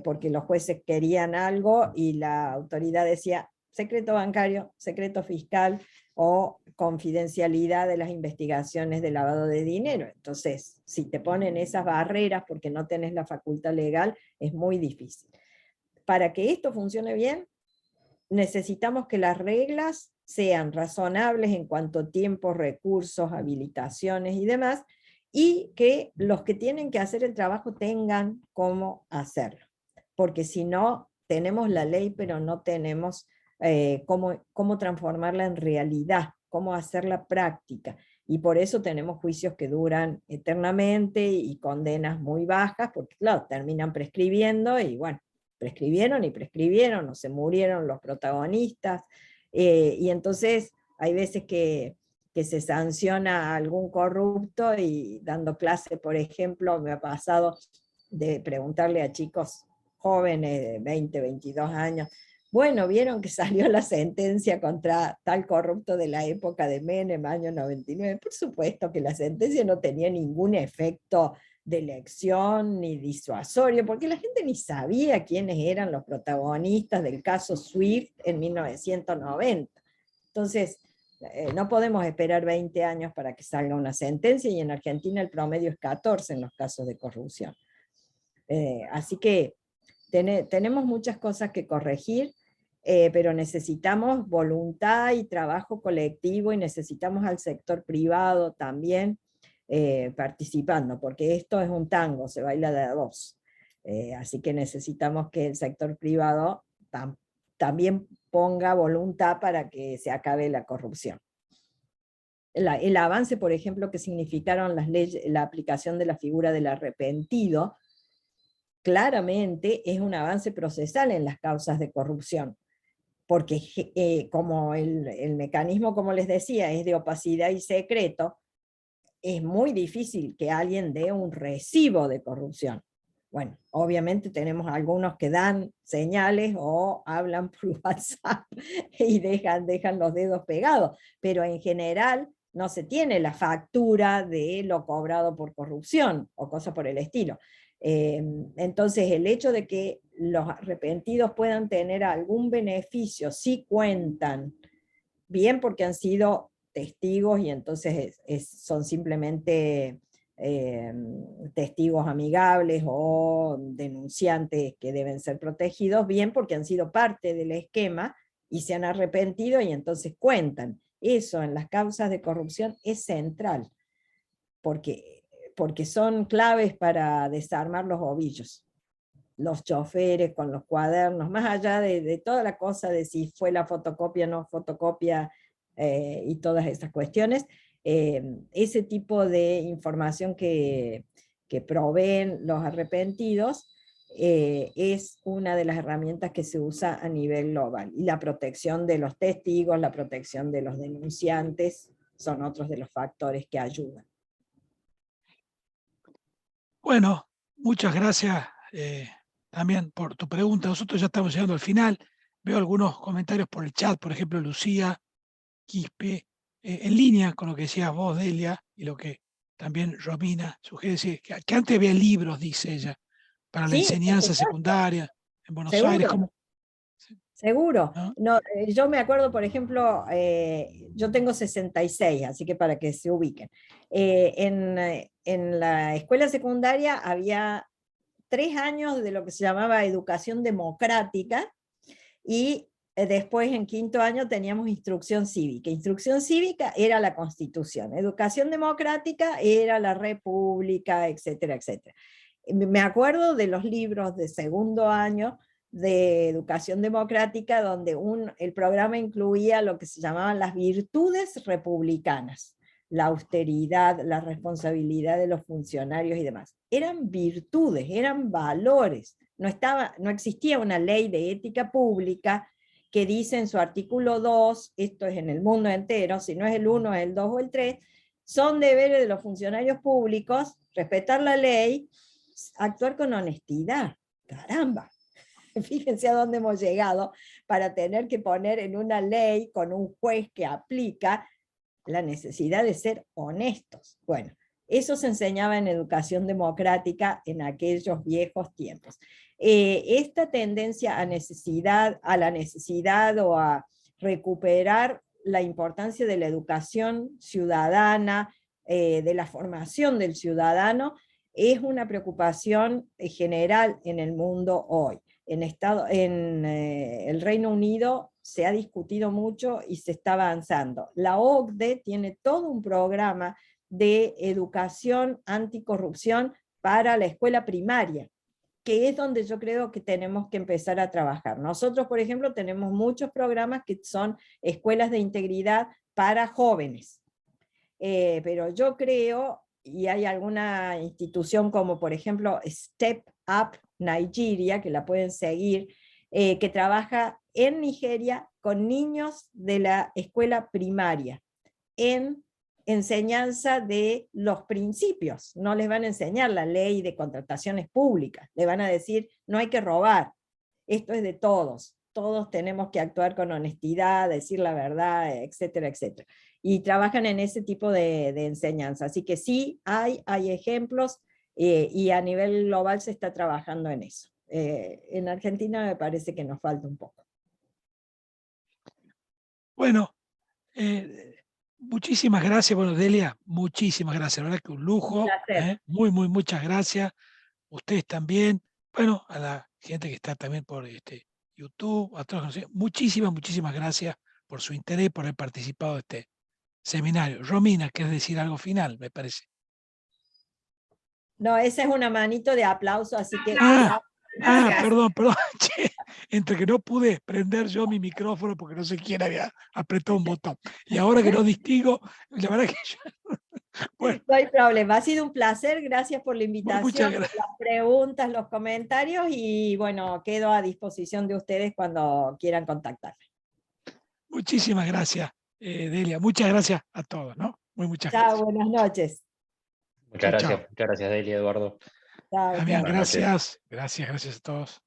porque los jueces querían algo y la autoridad decía secreto bancario, secreto fiscal o confidencialidad de las investigaciones de lavado de dinero. Entonces, si te ponen esas barreras porque no tenés la facultad legal, es muy difícil. Para que esto funcione bien, necesitamos que las reglas sean razonables en cuanto a tiempo, recursos, habilitaciones y demás, y que los que tienen que hacer el trabajo tengan cómo hacerlo. Porque si no, tenemos la ley, pero no tenemos cómo transformarla en realidad, cómo hacerla práctica. Y por eso tenemos juicios que duran eternamente y condenas muy bajas, porque claro, terminan prescribiendo y bueno, prescribieron, o se murieron los protagonistas, y entonces hay veces que se sanciona a algún corrupto, y dando clase, por ejemplo, me ha pasado de preguntarle a chicos jóvenes de 20, 22 años, bueno, ¿vieron que salió la sentencia contra tal corrupto de la época de Menem, año 99? Por supuesto que la sentencia no tenía ningún efecto de elección ni disuasorio, porque la gente ni sabía quiénes eran los protagonistas del caso Swift en 1990. Entonces, no podemos esperar 20 años para que salga una sentencia, y en Argentina el promedio es 14 en los casos de corrupción. Así que tenemos muchas cosas que corregir, pero necesitamos voluntad y trabajo colectivo, y necesitamos al sector privado también participando, porque esto es un tango, se baila de a dos. Así que necesitamos que el sector privado también ponga voluntad para que se acabe la corrupción. El avance, por ejemplo, que significaron las leyes, la aplicación de la figura del arrepentido, claramente es un avance procesal en las causas de corrupción, porque como el mecanismo, como les decía, es de opacidad y secreto, es muy difícil que alguien dé un recibo de corrupción. Bueno, obviamente tenemos algunos que dan señales o hablan por WhatsApp y dejan los dedos pegados, pero en general no se tiene la factura de lo cobrado por corrupción o cosas por el estilo. Entonces el hecho de que los arrepentidos puedan tener algún beneficio si cuentan, bien porque han sido testigos y entonces son simplemente testigos amigables o denunciantes que deben ser protegidos, bien porque han sido parte del esquema y se han arrepentido y entonces cuentan. Eso en las causas de corrupción es central, porque son claves para desarmar los ovillos. Los choferes con los cuadernos, más allá de toda la cosa de si fue la fotocopia o no fotocopia y todas esas cuestiones, ese tipo de información que proveen los arrepentidos es una de las herramientas que se usa a nivel global. Y la protección de los testigos, la protección de los denunciantes, son otros de los factores que ayudan. Bueno, muchas gracias también por tu pregunta. Nosotros ya estamos llegando al final. Veo algunos comentarios por el chat, por ejemplo, Lucía Quispe, en línea con lo que decías vos, Delia, y lo que también Romina sugiere, decir, que antes había libros, dice ella, para la Sí, enseñanza secundaria en Buenos Aires. seguro. Seguro. ¿No? No, yo me acuerdo, por ejemplo, yo tengo 66, así que para que se ubiquen. En la escuela secundaria había 3 años de lo que se llamaba educación democrática y después en 5º año teníamos instrucción cívica. Instrucción cívica era la Constitución, educación democrática era la República, etcétera, etcétera. Me acuerdo de los libros de 2º año de educación democrática, donde el programa incluía lo que se llamaban las virtudes republicanas, la austeridad, la responsabilidad de los funcionarios y demás. Eran virtudes, eran valores. No existía una ley de ética pública que dice en su artículo 2, esto es en el mundo entero, si no es el 1, es el 2 o el 3, son deberes de los funcionarios públicos respetar la ley, actuar con honestidad. Caramba. Fíjense a dónde hemos llegado para tener que poner en una ley con un juez que aplica la necesidad de ser honestos. Bueno, eso se enseñaba en educación democrática en aquellos viejos tiempos. Esta tendencia a la necesidad o a recuperar la importancia de la educación ciudadana, de la formación del ciudadano, es una preocupación general en el mundo hoy. En el Reino Unido se ha discutido mucho y se está avanzando. La OCDE tiene todo un programa de educación anticorrupción para la escuela primaria, que es donde yo creo que tenemos que empezar a trabajar. Nosotros, por ejemplo, tenemos muchos programas que son escuelas de integridad para jóvenes, pero yo creo, y hay alguna institución como por ejemplo Step Up Nigeria, que la pueden seguir, que trabaja en Nigeria con niños de la escuela primaria, en enseñanza de los principios. No les van a enseñar la ley de contrataciones públicas, le van a decir, no hay que robar, esto es de todos, todos tenemos que actuar con honestidad, decir la verdad, etcétera, etcétera. Y trabajan en ese tipo de enseñanza. Así que sí, hay ejemplos, y a nivel global se está trabajando en eso. En Argentina me parece que nos falta un poco. Bueno, muchísimas gracias. Bueno, Delia, muchísimas gracias. La verdad que un lujo. Muchas gracias. Ustedes también. Bueno, a la gente que está también por YouTube, a todos. Muchísimas gracias por su interés, por haber participado de este seminario. Romina, ¿quieres decir algo final? Me parece. No, esa es una manito de aplauso, así que... Perdón. Che, entre que no pude prender yo mi micrófono porque no sé quién había apretado un botón. Y ahora que no distingo, la verdad que yo... Bueno. No hay problema, ha sido un placer, gracias por la invitación, por las preguntas, los comentarios, y bueno, quedo a disposición de ustedes cuando quieran contactarme. Muchísimas gracias, Delia. Muchas gracias a todos, ¿no? Muchas Chao, gracias. buenas noches. Muchas Chao, gracias, Delia, Eduardo. Chao, Damián, chao. Buenas noches. gracias a todos.